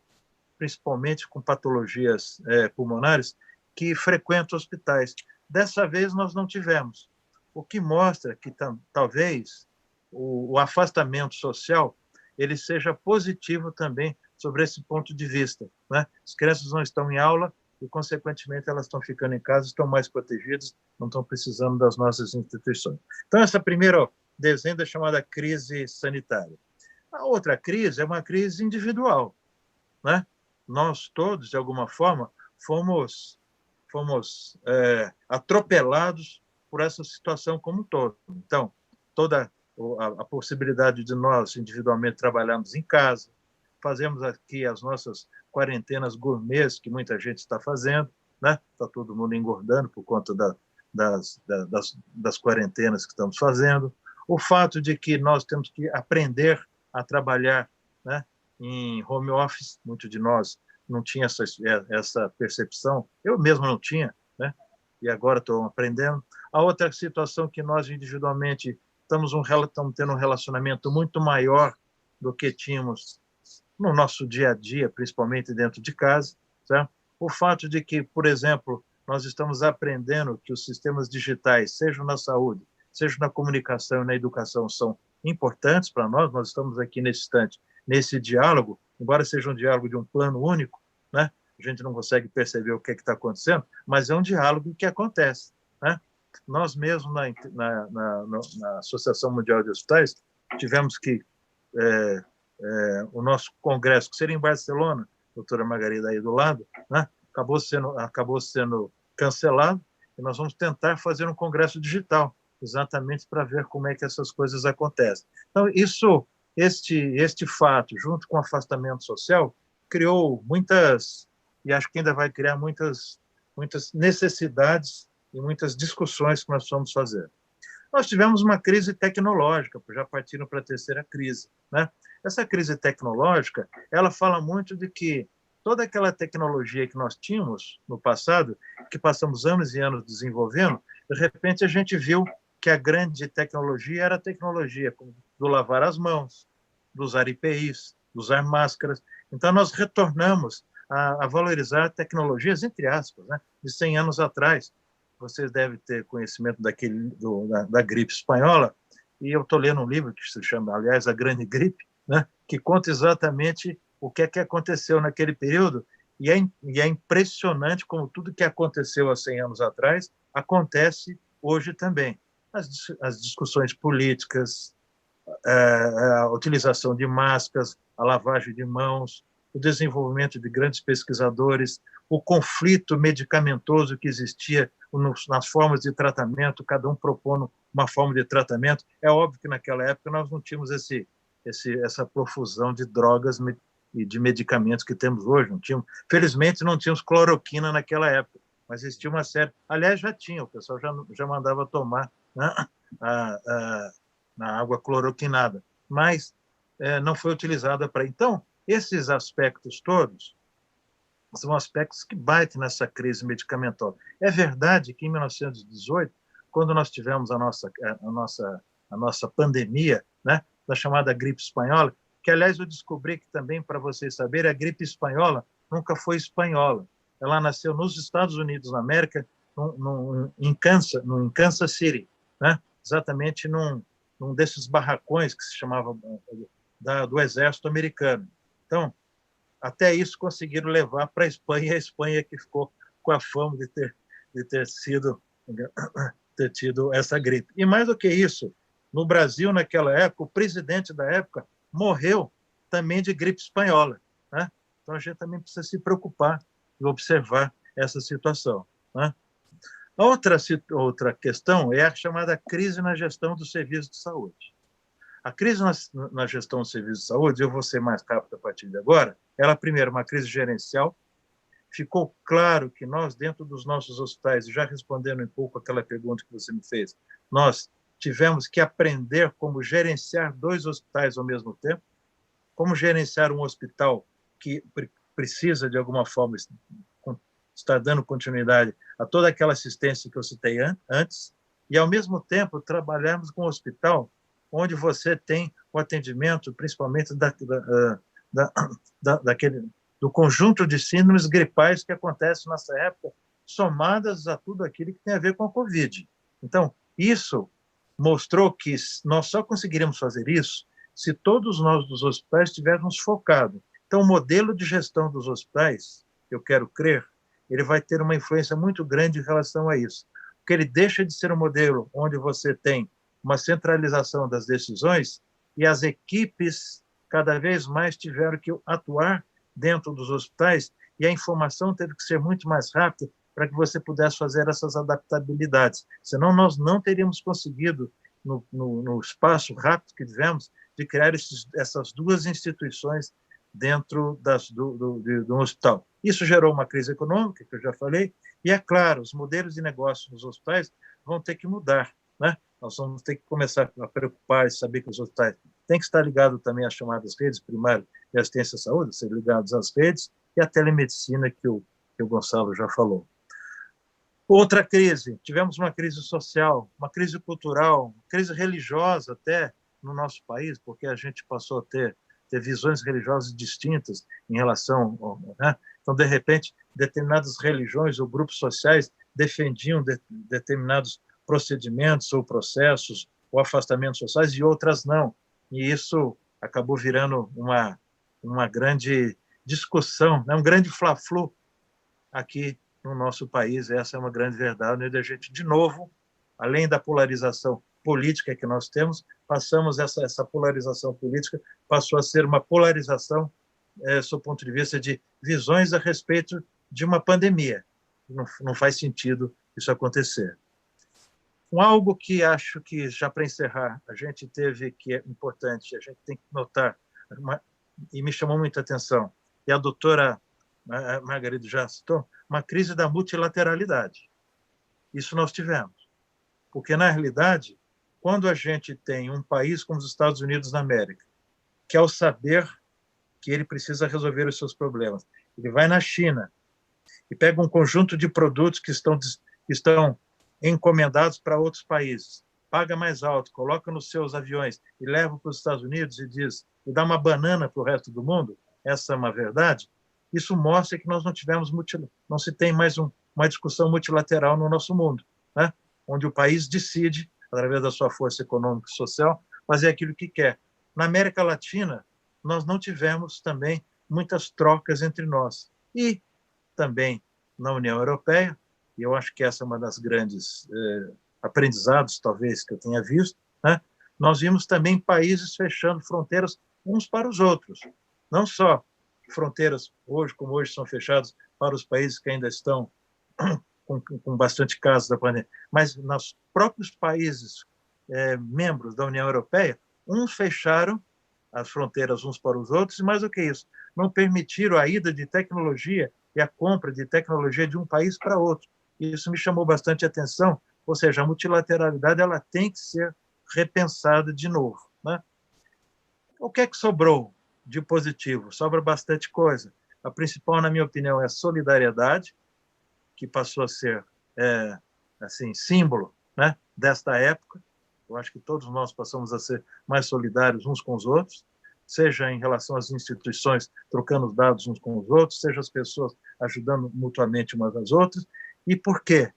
principalmente com patologias pulmonares, que frequentam hospitais. Dessa vez, nós não tivemos, o que mostra que talvez o afastamento social ele seja positivo também sobre esse ponto de vista, né? As crianças não estão em aula e, consequentemente, elas estão ficando em casa, estão mais protegidas, não estão precisando das nossas instituições. Então, essa primeira desenho é chamada crise sanitária. A outra crise é uma crise individual, né? Nós todos, de alguma forma, fomos atropelados por essa situação como um todo. Então, toda a possibilidade de nós, individualmente, trabalharmos em casa, fazemos aqui as nossas quarentenas gourmets, que muita gente está fazendo, né? Está todo mundo engordando por conta das quarentenas que estamos fazendo. O fato de que nós temos que aprender a trabalhar, né, em home office, muitos de nós não tinha essa percepção, eu mesmo não tinha, né? E agora estou aprendendo. A outra situação que nós individualmente estamos tendo um relacionamento muito maior do que tínhamos no nosso dia a dia, principalmente dentro de casa, certo? O fato de que, por exemplo, nós estamos aprendendo que os sistemas digitais, sejam na saúde, sejam na comunicação e na educação, são importantes para nós. Nós estamos aqui nesse instante, nesse diálogo, embora seja um diálogo de um plano único, né? A gente não consegue perceber o que está acontecendo, mas é um diálogo que acontece, né? Nós mesmos, na Associação Mundial de Hospitais, tivemos que o nosso congresso, que seria em Barcelona, doutora Margarida aí do lado, né? acabou sendo cancelado, e nós vamos tentar fazer um congresso digital, exatamente para ver como é que essas coisas acontecem. Então, este fato, junto com o afastamento social, criou muitas, e acho que ainda vai criar muitas necessidades e muitas discussões que nós vamos fazer. Nós tivemos uma crise tecnológica, já partindo para a terceira crise, né? Essa crise tecnológica, ela fala muito de que toda aquela tecnologia que nós tínhamos no passado, que passamos anos e anos desenvolvendo, de repente a gente viu que a grande tecnologia era a tecnologia do lavar as mãos, do usar EPIs, do usar máscaras. Então, nós retornamos a valorizar tecnologias, entre aspas, né, de 100 anos atrás. Vocês devem ter conhecimento da gripe espanhola, e eu estou lendo um livro que se chama, aliás, A Grande Gripe, né, que conta exatamente o que é que aconteceu naquele período, e é impressionante como tudo que aconteceu há 100 anos atrás acontece hoje também. as discussões políticas, a utilização de máscaras, a lavagem de mãos, o desenvolvimento de grandes pesquisadores, o conflito medicamentoso que existia nas formas de tratamento, cada um propondo uma forma de tratamento. É óbvio que naquela época nós não tínhamos essa profusão de drogas e de medicamentos que temos hoje. Não tínhamos, felizmente não tínhamos cloroquina naquela época, mas existia uma série. Aliás, já tinha, o pessoal já mandava tomar, né, na água cloroquinada, mas não foi utilizada para. Então, esses aspectos todos são aspectos que batem nessa crise medicamentosa. É verdade que em 1918, quando nós tivemos a nossa pandemia, né, da chamada gripe espanhola, que, aliás, eu descobri que também, para vocês saberem, a gripe espanhola nunca foi espanhola. Ela nasceu nos Estados Unidos da América, em Kansas City, né, exatamente num desses barracões que se chamava do Exército Americano. Então, até isso conseguiram levar para a Espanha, e a Espanha que ficou com a fama de ter tido essa gripe. E mais do que isso, no Brasil, naquela época, o presidente da época morreu também de gripe espanhola, né? Então, a gente também precisa se preocupar e observar essa situação, né? Outra questão é a chamada crise na gestão do serviço de saúde. A crise na gestão do serviço de saúde, eu vou ser mais rápido a partir de agora, ela, primeiro, uma crise gerencial. Ficou claro que nós, dentro dos nossos hospitais, já respondendo um pouco aquela pergunta que você me fez, nós tivemos que aprender como gerenciar 2 hospitais ao mesmo tempo, como gerenciar um hospital que precisa, de alguma forma, estar dando continuidade a toda aquela assistência que eu citei antes, e, ao mesmo tempo, trabalharmos com um hospital onde você tem o atendimento, principalmente do conjunto de síndromes gripais que acontecem nessa época, somadas a tudo aquilo que tem a ver com a Covid. Então, isso mostrou que nós só conseguiríamos fazer isso se todos nós dos hospitais estivéssemos focados. Então, o modelo de gestão dos hospitais, eu quero crer, ele vai ter uma influência muito grande em relação a isso, porque ele deixa de ser um modelo onde você tem uma centralização das decisões e as equipes cada vez mais tiveram que atuar dentro dos hospitais e a informação teve que ser muito mais rápida para que você pudesse fazer essas adaptabilidades. Senão, nós não teríamos conseguido, no espaço rápido que tivemos, de criar essas 2 instituições dentro de um hospital. Isso gerou uma crise econômica, que eu já falei, e, é claro, os modelos de negócio nos hospitais vão ter que mudar, né? Nós vamos ter que começar a preocupar e saber que os hospitais têm que estar ligados também às chamadas redes primárias de assistência à saúde, ser ligados às redes, e à telemedicina, que o Gonçalo já falou. Outra crise, tivemos uma crise social, uma crise cultural, uma crise religiosa até no nosso país, porque a gente passou a ter visões religiosas distintas em relação, né? Então, de repente, determinadas religiões ou grupos sociais defendiam determinados procedimentos ou processos ou afastamentos sociais e outras não. E isso acabou virando uma grande discussão, né? Um grande fla-flu aqui no nosso país. Essa é uma grande verdade, onde a gente, de novo, além da polarização política que nós temos, passamos essa polarização política, passou a ser uma polarização, sob o ponto de vista de visões a respeito de uma pandemia. Não faz sentido isso acontecer. Algo que acho que, já para encerrar, a gente teve, que é importante, a gente tem que notar, e me chamou muita atenção, e a doutora Margarida já citou, uma crise da multilateralidade. Isso nós tivemos. Porque, na realidade, quando a gente tem um país como os Estados Unidos da América, que, ao saber que ele precisa resolver os seus problemas, ele vai na China e pega um conjunto de produtos que estão encomendados para outros países, paga mais alto, coloca nos seus aviões e leva para os Estados Unidos e dá uma banana para o resto do mundo, essa é uma verdade. Isso mostra que nós não se tem mais uma discussão multilateral no nosso mundo, né? Onde o país decide, através da sua força econômica e social, fazer aquilo que quer. Na América Latina, nós não tivemos também muitas trocas entre nós. E também na União Europeia, e eu acho que essa é uma das grandes aprendizados, talvez, que eu tenha visto, né? Nós vimos também países fechando fronteiras uns para os outros. Não só fronteiras, hoje como hoje, são fechadas para os países que ainda estão com bastante casos da pandemia, mas nos próprios países membros da União Europeia, uns fecharam as fronteiras uns para os outros, e mais do que isso, não permitiram a ida de tecnologia e a compra de tecnologia de um país para outro. Isso me chamou bastante atenção, ou seja, a multilateralidade ela tem que ser repensada de novo, né? O que é que sobrou de positivo? Sobra bastante coisa. A principal, na minha opinião, é a solidariedade, que passou a ser assim, símbolo, né, desta época. Eu acho que todos nós passamos a ser mais solidários uns com os outros, seja em relação às instituições trocando os dados uns com os outros, seja as pessoas ajudando mutuamente umas às outras. E por quê?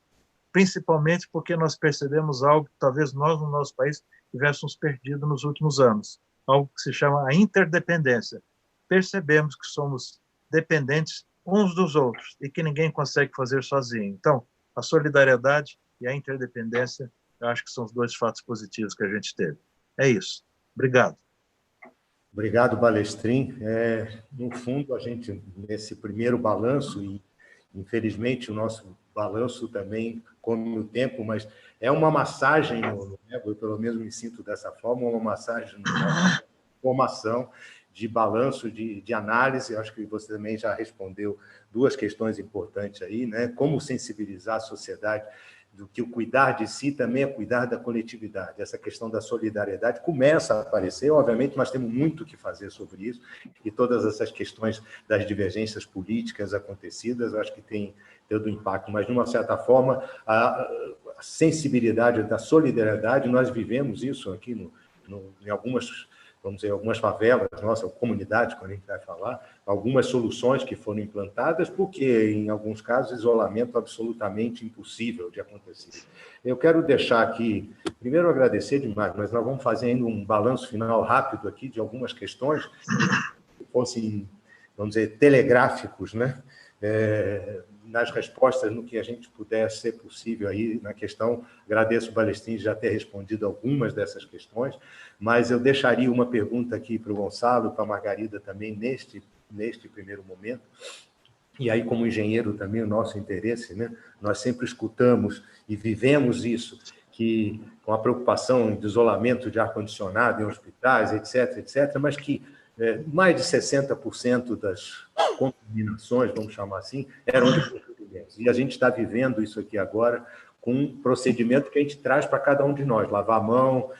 Principalmente porque nós percebemos algo que talvez nós, no nosso país, tivéssemos perdido nos últimos anos, algo que se chama a interdependência. Percebemos que somos dependentes uns dos outros e que ninguém consegue fazer sozinho. Então, a solidariedade e a interdependência, eu acho que são os dois fatos positivos que a gente teve. É isso. Obrigado. Obrigado, Balestrin. No fundo, a gente, nesse primeiro balanço, e infelizmente o nosso balanço também come o tempo, mas é uma massagem, eu pelo menos me sinto dessa forma, uma massagem na formação de balanço, de análise. Eu acho que você também já respondeu duas questões importantes aí, né? Como sensibilizar a sociedade do que o cuidar de si também é cuidar da coletividade. Essa questão da solidariedade começa a aparecer, obviamente nós temos muito que fazer sobre isso, e todas essas questões das divergências políticas acontecidas, eu acho que tem todo impacto, mas, de uma certa forma, a sensibilidade da solidariedade, nós vivemos isso aqui em algumas, vamos dizer, algumas favelas, nossa comunidade, quando a gente vai falar, algumas soluções que foram implantadas, porque, em alguns casos, isolamento absolutamente impossível de acontecer. Eu quero deixar aqui, primeiro agradecer demais, mas nós vamos fazer ainda um balanço final rápido aqui de algumas questões que fossem, vamos dizer, telegráficos, né? Nas respostas, no que a gente puder ser possível aí na questão. Agradeço o Balestrin já ter respondido algumas dessas questões, mas eu deixaria uma pergunta aqui para o Gonçalo, para a Margarida também, neste primeiro momento. E aí, como engenheiro também, o nosso interesse, né? Nós sempre escutamos e vivemos isso, que com a preocupação de isolamento de ar-condicionado em hospitais, etc., mas que mais de 60% das contaminações, vamos chamar assim, eram de procedimentos. E a gente está vivendo isso aqui agora com um procedimento que a gente traz para cada um de nós, lavar a mão,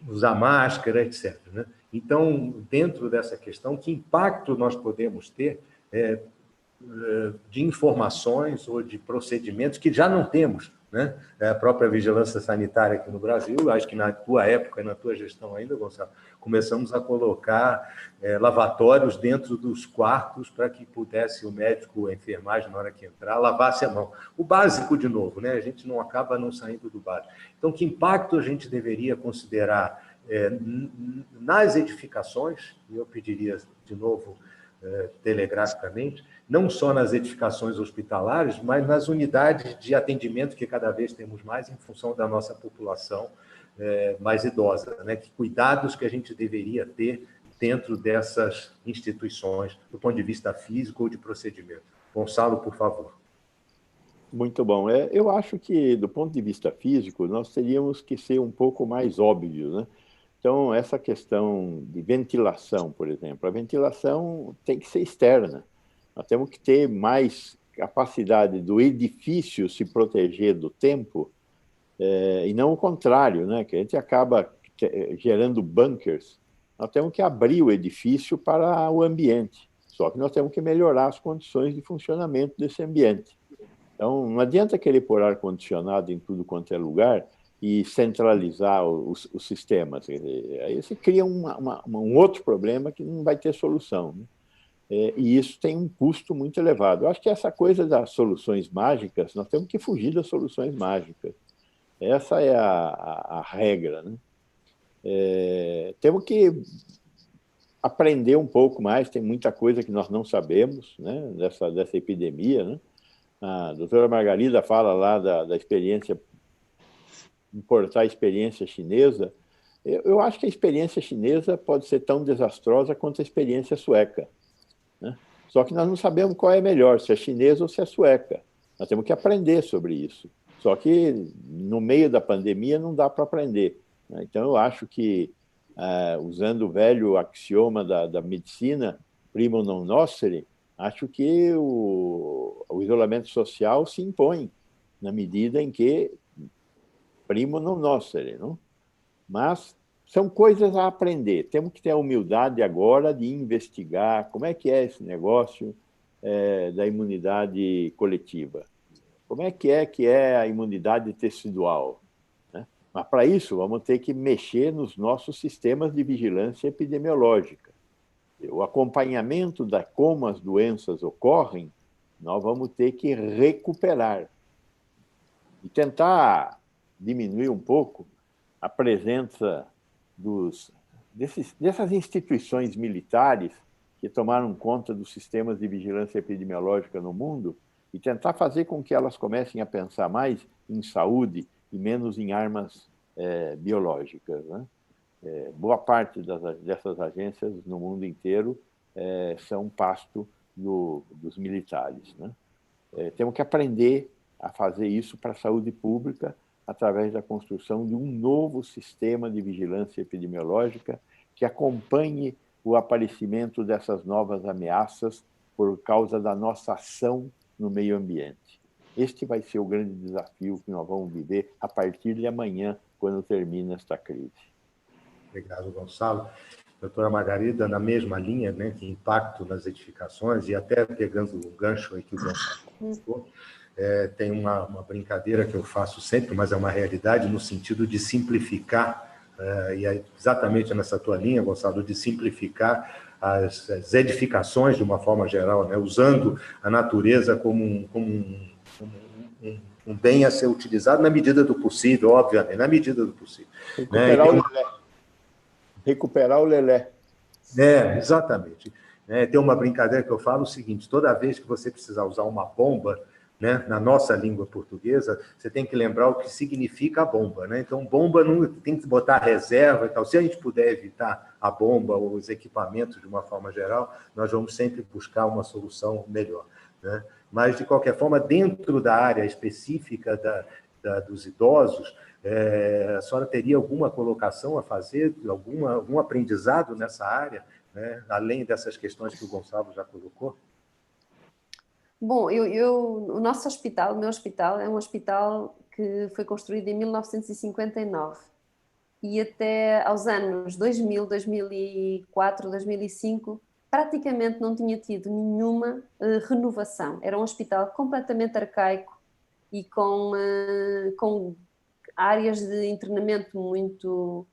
usar máscara, etc., né? Então, dentro dessa questão, que impacto nós podemos ter de informações ou de procedimentos que já não temos, né? A própria vigilância sanitária aqui no Brasil, acho que na tua época e na tua gestão ainda, Gonçalo, começamos a colocar lavatórios dentro dos quartos para que pudesse o médico, a enfermagem, na hora que entrar, lavasse a mão. O básico, de novo, né? A gente não acaba não saindo do básico. Então, que impacto a gente deveria considerar nas edificações, e eu pediria, de novo, telegraficamente, não só nas edificações hospitalares, mas nas unidades de atendimento, que cada vez temos mais em função da nossa população mais idosa, né? Que cuidados que a gente deveria ter dentro dessas instituições, do ponto de vista físico ou de procedimento. Gonçalo, por favor. Muito bom. Eu acho que, do ponto de vista físico, nós teríamos que ser um pouco mais óbvios, né? Então, essa questão de ventilação, por exemplo, a ventilação tem que ser externa. Nós temos que ter mais capacidade do edifício se proteger do tempo, e não o contrário, né? Que a gente acaba gerando bunkers. Nós temos que abrir o edifício para o ambiente, só que nós temos que melhorar as condições de funcionamento desse ambiente. Então, não adianta querer pôr ar-condicionado em tudo quanto é lugar e centralizar os sistemas. Aí você cria um outro problema que não vai ter solução, né? E isso tem um custo muito elevado. Eu acho que essa coisa das soluções mágicas, nós temos que fugir das soluções mágicas. Essa é a regra, né? Temos que aprender um pouco mais, tem muita coisa que nós não sabemos, né, dessa epidemia, né? a doutora Margarida fala lá da experiência, importar a experiência chinesa. Eu acho que a experiência chinesa pode ser tão desastrosa quanto a experiência sueca, né? Só que nós não sabemos qual é melhor, se é chinesa ou se é sueca. Nós temos que aprender sobre isso. Só que no meio da pandemia não dá para aprender, né? Então eu acho que, usando o velho axioma da medicina, primo non nocere, acho que o isolamento social se impõe na medida em que primo non nocere, não? Mas são coisas a aprender. Temos que ter a humildade agora de investigar como é que é esse negócio da imunidade coletiva. Como é que é a imunidade tecidual, né? Mas, para isso, vamos ter que mexer nos nossos sistemas de vigilância epidemiológica. O acompanhamento de como as doenças ocorrem, nós vamos ter que recuperar e tentar diminuir um pouco a presença dessas instituições militares que tomaram conta dos sistemas de vigilância epidemiológica no mundo e tentar fazer com que elas comecem a pensar mais em saúde e menos em armas biológicas, né? Boa parte dessas agências no mundo inteiro são pasto dos militares, né? Temos que aprender a fazer isso para a saúde pública através da construção de um novo sistema de vigilância epidemiológica que acompanhe o aparecimento dessas novas ameaças por causa da nossa ação no meio ambiente. Este vai ser o grande desafio que nós vamos viver a partir de amanhã, quando termina esta crise. Obrigado, Gonçalo. Doutora Margarida, na mesma linha, né, de impacto nas edificações, e até pegando o gancho aí que o Gonçalo colocou, tem uma brincadeira que eu faço sempre, mas é uma realidade, no sentido de simplificar, e é exatamente nessa tua linha, Gonçalo, de simplificar as edificações de uma forma geral, né, usando a natureza como um bem a ser utilizado na medida do possível, obviamente, na medida do possível. Recuperar o lelé. Exatamente. Tem uma brincadeira que eu falo o seguinte: toda vez que você precisar usar uma bomba, né, na nossa língua portuguesa, você tem que lembrar o que significa a bomba, né? Então, bomba não tem que botar reserva e tal. Se a gente puder evitar a bomba ou os equipamentos de uma forma geral, nós vamos sempre buscar uma solução melhor, né? Mas, de qualquer forma, dentro da área específica dos idosos, a senhora teria alguma colocação a fazer, algum aprendizado nessa área, né, além dessas questões que o Gonçalo já colocou? Bom, o nosso hospital, o meu hospital, é um hospital que foi construído em 1959 e até aos anos 2000, 2004, 2005, praticamente não tinha tido nenhuma renovação. Era um hospital completamente arcaico e com áreas de internamento muito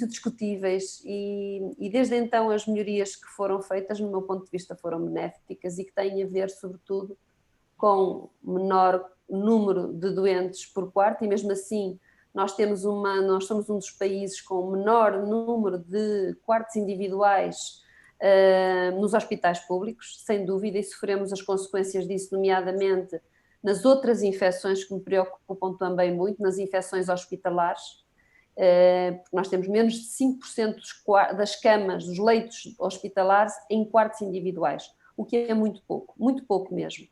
discutíveis e desde então as melhorias que foram feitas, no meu ponto de vista, foram benéficas e que têm a ver, sobretudo, com menor número de doentes por quarto, e mesmo assim nós somos um dos países com o menor número de quartos individuais nos hospitais públicos, sem dúvida, e sofremos as consequências disso, nomeadamente nas outras infecções que me preocupam também muito, nas infecções hospitalares. Nós temos menos de 5% das camas, dos leitos hospitalares em quartos individuais, o que é muito pouco mesmo.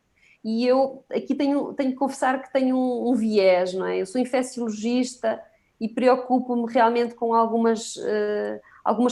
E eu aqui tenho que confessar que tenho um viés, não é? Eu sou infecciologista e preocupo-me realmente com algumas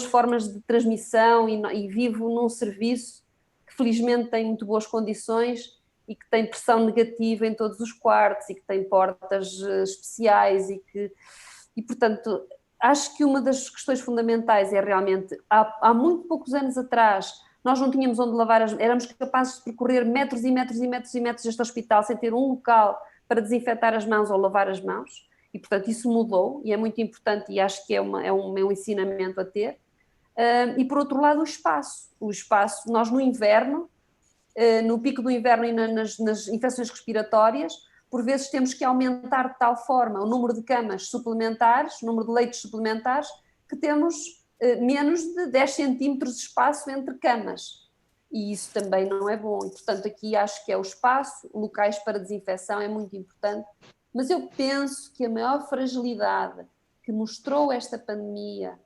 formas de transmissão e vivo num serviço que felizmente tem muito boas condições e que tem pressão negativa em todos os quartos e que tem portas especiais e, portanto, acho que uma das questões fundamentais é realmente, há muito poucos anos atrás, nós não tínhamos onde lavar éramos capazes de percorrer metros e metros e metros e metros deste hospital sem ter um local para desinfetar as mãos ou lavar as mãos, e, portanto, isso mudou e é muito importante e acho que é um ensinamento a ter. E, por outro lado, o espaço, nós no inverno, no pico do inverno e nas infecções respiratórias, por vezes temos que aumentar de tal forma o número de camas suplementares, o número de leitos suplementares, que temos menos de 10 centímetros de espaço entre camas. e isso também não é bom. E, portanto, aqui acho que é o espaço, locais para desinfecção é muito importante, mas eu penso que a maior fragilidade que mostrou esta pandemia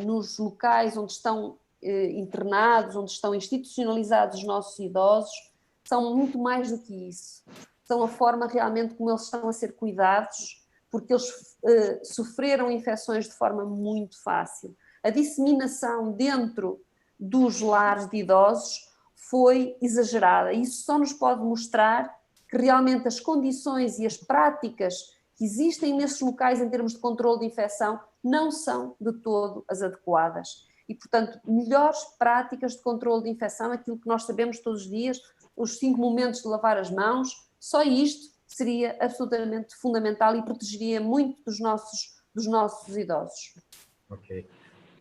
nos locais onde estão internados, onde estão institucionalizados os nossos idosos, são muito mais do que isso. São a forma realmente como eles estão a ser cuidados, porque eles sofreram infecções de forma muito fácil. A disseminação dentro dos lares de idosos foi exagerada. Isso só nos pode mostrar que realmente as condições e as práticas que existem nesses locais em termos de controle de infecção não são de todo as adequadas. E, portanto, melhores práticas de controle de infecção, aquilo que nós sabemos todos os dias, os 5 momentos de lavar as mãos, só isto seria absolutamente fundamental e protegeria muito dos nossos idosos. Ok.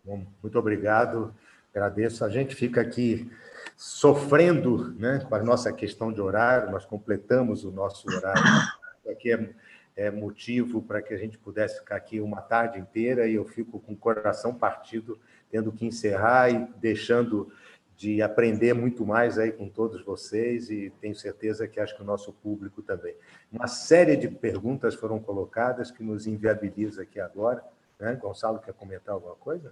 Bom, muito obrigado, agradeço. A gente fica aqui sofrendo, né, com a nossa questão de horário, nós completamos o nosso horário. Aqui é motivo para que a gente pudesse ficar aqui uma tarde inteira e eu fico com o coração partido, tendo que encerrar e deixando de aprender muito mais aí com todos vocês e tenho certeza que acho que o nosso público também. Uma série de perguntas foram colocadas que nos inviabiliza aqui agora, né? Gonçalo, quer comentar alguma coisa?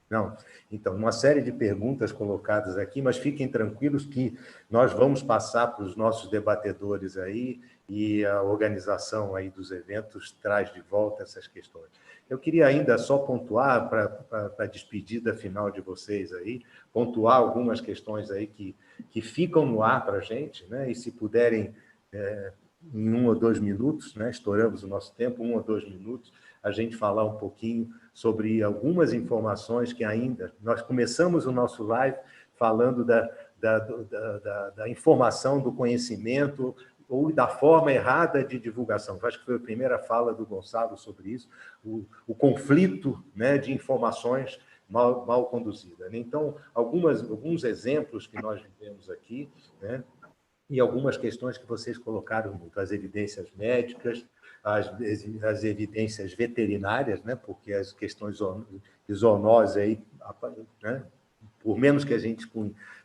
Não. Então, uma série de perguntas colocadas aqui, mas fiquem tranquilos que nós vamos passar para os nossos debatedores aí e a organização aí dos eventos traz de volta essas questões. Eu queria ainda só pontuar, para a despedida final de vocês aí, pontuar algumas questões aí que ficam no ar para a gente, né? E se puderem, em 1 ou 2 minutos, né? Estouramos o nosso tempo, 1 ou 2 minutos, a gente falar um pouquinho sobre algumas informações que ainda... Nós começamos o nosso live falando da informação, do conhecimento ou da forma errada de divulgação. Acho que foi a primeira fala do Gonçalo sobre isso, o conflito, né, de informações mal conduzidas. Então, alguns exemplos que nós vivemos aqui, né, e algumas questões que vocês colocaram muito, as evidências médicas, as evidências veterinárias, né, porque as questões de zoonose aí, né, por menos que a gente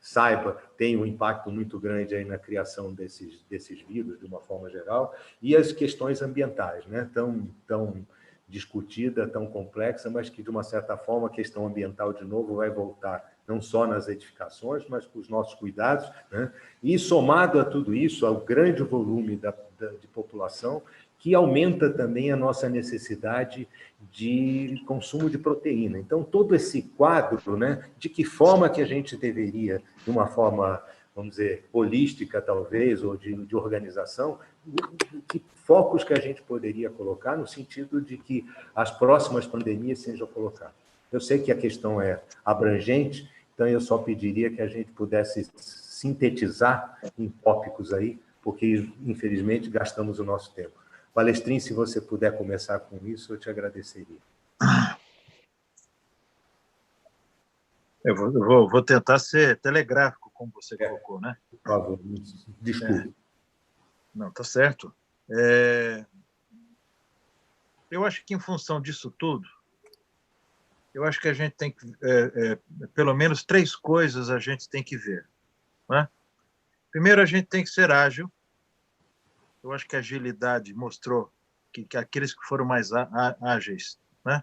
saiba, tem um impacto muito grande aí na criação desses vírus, de uma forma geral, e as questões ambientais, né, tão discutida, tão complexa, mas que, de uma certa forma, a questão ambiental, de novo, vai voltar não só nas edificações, mas com os nossos cuidados, né? E, somado a tudo isso, ao grande volume de população, que aumenta também a nossa necessidade de consumo de proteína. Então, todo esse quadro, né, de que forma que a gente deveria, de uma forma, vamos dizer, holística, talvez, ou de organização, que focos que a gente poderia colocar no sentido de que as próximas pandemias sejam colocadas. Eu sei que a questão é abrangente, então eu só pediria que a gente pudesse sintetizar em tópicos aí, porque, infelizmente, gastamos o nosso tempo. Balestrin, se você puder começar com isso, eu te agradeceria. Eu vou tentar ser telegráfico, como você colocou, né? Por favor, desculpe. Não, tá certo. Eu acho que, em função disso tudo, eu acho que a gente tem que, pelo menos 3 coisas a gente tem que ver, né? Primeiro, a gente tem que ser ágil. Eu acho que a agilidade mostrou que aqueles que foram mais ágeis, né,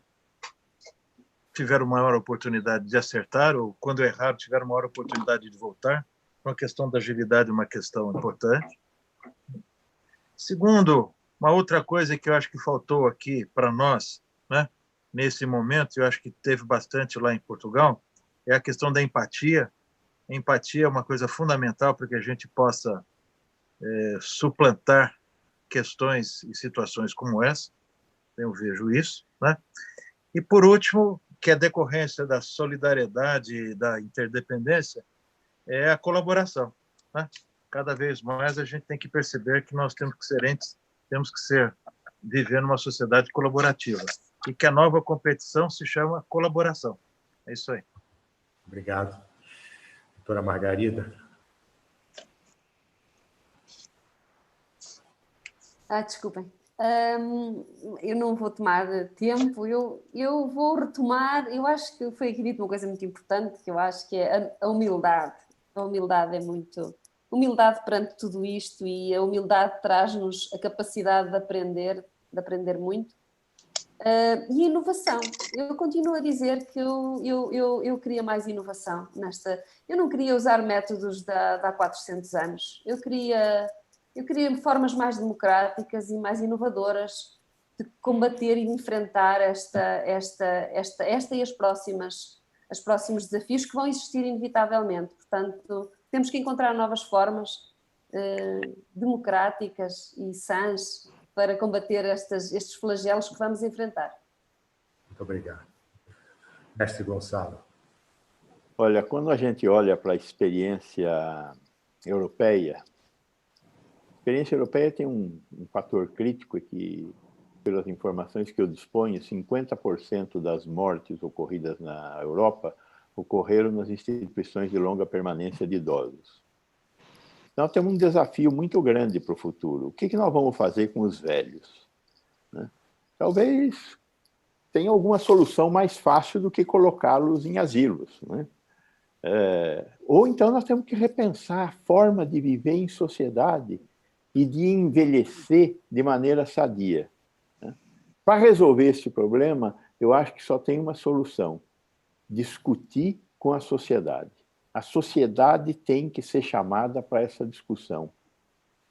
tiveram maior oportunidade de acertar, ou, quando erraram, tiveram maior oportunidade de voltar. Então, a questão da agilidade é uma questão importante. Segundo, uma outra coisa que eu acho que faltou aqui para nós, né, nesse momento, eu acho que teve bastante lá em Portugal, é a questão da empatia. A empatia é uma coisa fundamental para que a gente possa suplantar questões e situações como essa. Eu vejo isso, né? E, por último, que é decorrência da solidariedade e da interdependência, é a colaboração, né? Cada vez mais a gente tem que perceber que nós temos que viver numa sociedade colaborativa e que a nova competição se chama colaboração. É isso aí. Obrigado. Doutora Margarida. Desculpem. Eu não vou tomar tempo, eu vou retomar, eu acho que foi aqui dito uma coisa muito importante, que eu acho que é a humildade. A humildade é muito... Humildade perante tudo isto, e a humildade traz-nos a capacidade de aprender muito. E inovação. Eu continuo a dizer que eu queria mais inovação nesta... Eu não queria usar métodos de há 400 anos. Eu queria formas mais democráticas e mais inovadoras de combater e de enfrentar esta e os próximos desafios que vão existir inevitavelmente. Portanto, temos que encontrar novas formas democráticas e sãs para combater estes flagelos que vamos enfrentar. Muito obrigado. Mestre Gonçalo. Olha, quando a gente olha para a experiência europeia tem um fator crítico que, pelas informações que eu disponho, 50% das mortes ocorridas na Europa ocorreram nas instituições de longa permanência de idosos. Nós temos um desafio muito grande para o futuro. O que nós vamos fazer com os velhos? Né? Talvez tenha alguma solução mais fácil do que colocá-los em asilos. Né? Ou então nós temos que repensar a forma de viver em sociedade e de envelhecer de maneira sadia. Né? Para resolver esse problema, eu acho que só tem uma solução: discutir com a sociedade. A sociedade tem que ser chamada para essa discussão.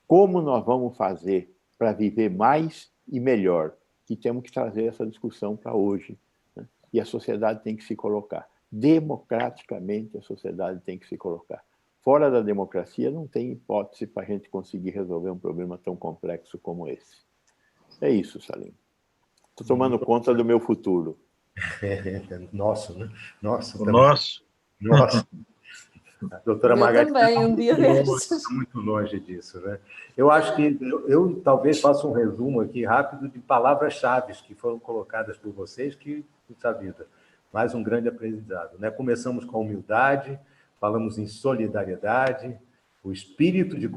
Como nós vamos fazer para viver mais e melhor? E temos que trazer essa discussão para hoje. Né? E a sociedade tem que se colocar. Democraticamente, a sociedade tem que se colocar. Fora da democracia, não tem hipótese para a gente conseguir resolver um problema tão complexo como esse. É isso, Salim. Estou tomando conta do meu futuro. Nosso, né? Nosso. O nosso. Nossa. A doutora Margarida também, um dia destes. Muito longe disso, né? Eu acho que eu talvez faça um resumo aqui rápido de palavras-chave que foram colocadas por vocês, que, puxa vida, mais um grande aprendizado, né? Começamos com a humildade, falamos em solidariedade, o espírito de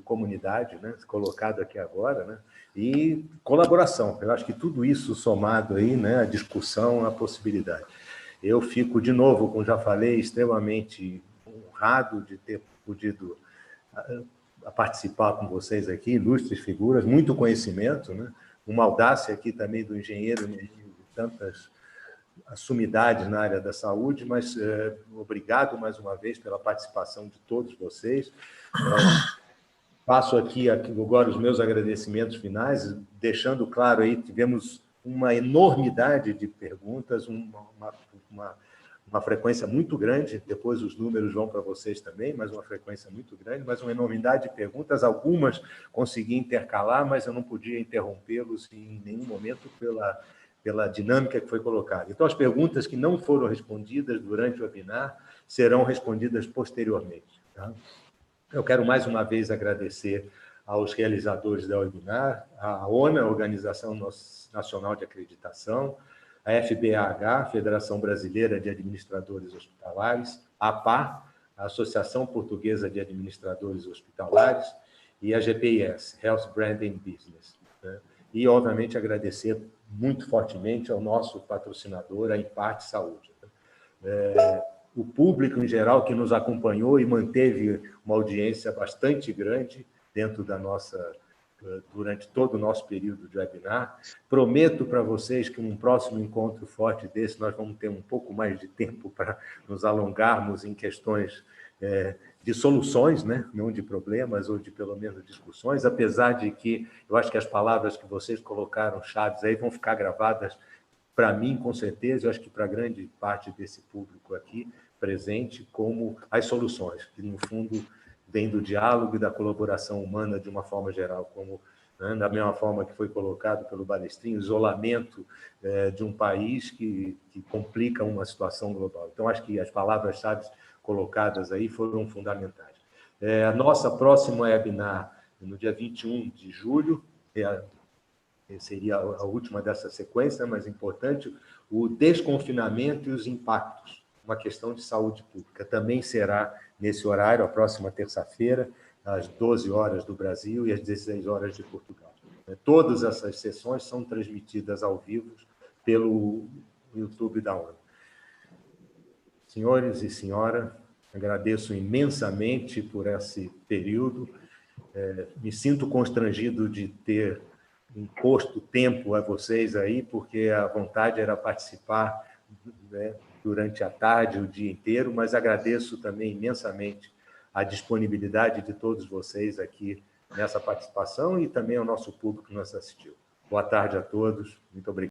comunidade, né? Colocado aqui agora, né? E colaboração. Eu acho que tudo isso somado aí, né? A discussão, a possibilidade. Eu fico, de novo, como já falei, extremamente honrado de ter podido participar com vocês aqui, ilustres figuras, muito conhecimento, né? Uma audácia aqui também do engenheiro, de tantas sumidades na área da saúde, mas obrigado mais uma vez pela participação de todos vocês. Passo aqui agora os meus agradecimentos finais, deixando claro aí, tivemos uma enormidade de perguntas, uma frequência muito grande, depois os números vão para vocês também, mas uma frequência muito grande, mas uma enormidade de perguntas, algumas consegui intercalar, mas eu não podia interrompê-los em nenhum momento pela dinâmica que foi colocada. Então, as perguntas que não foram respondidas durante o webinar serão respondidas posteriormente. Tá? Eu quero mais uma vez agradecer aos realizadores da webinar, a ONA, Organização Nacional de Acreditação, a FBAH, Federação Brasileira de Administradores Hospitalares, a APA, a Associação Portuguesa de Administradores Hospitalares, e a GPIS, Health Branding Business. Né? E, obviamente, agradecer muito fortemente ao nosso patrocinador, a Imparte Saúde. O público, em geral, que nos acompanhou e manteve uma audiência bastante grande dentro da nossa... durante todo o nosso período de webinar. Prometo para vocês que num próximo encontro forte desse, nós vamos ter um pouco mais de tempo para nos alongarmos em questões de soluções, né? Não de problemas ou de, pelo menos, discussões, apesar de que eu acho que as palavras que vocês colocaram, chaves, aí vão ficar gravadas para mim, com certeza, eu acho que para grande parte desse público aqui presente, como as soluções, que, no fundo, vem do diálogo e da colaboração humana de uma forma geral, como, né, da mesma forma que foi colocado pelo Balestrinho, isolamento de um país que complica uma situação global. Então, acho que as palavras-chave colocadas aí foram fundamentais. A nossa próxima webinar, no dia 21 de julho, seria a última dessa sequência, mas importante, o desconfinamento e os impactos, uma questão de saúde pública. Também será nesse horário, a próxima terça-feira, às 12 horas do Brasil e às 16 horas de Portugal. Todas essas sessões são transmitidas ao vivo pelo YouTube da ONU. Senhores e senhora, agradeço imensamente por esse período. Me sinto constrangido de ter imposto tempo a vocês aí, porque a vontade era participar, né, durante a tarde, o dia inteiro, mas agradeço também imensamente a disponibilidade de todos vocês aqui nessa participação e também ao nosso público que nos assistiu. Boa tarde a todos, muito obrigado.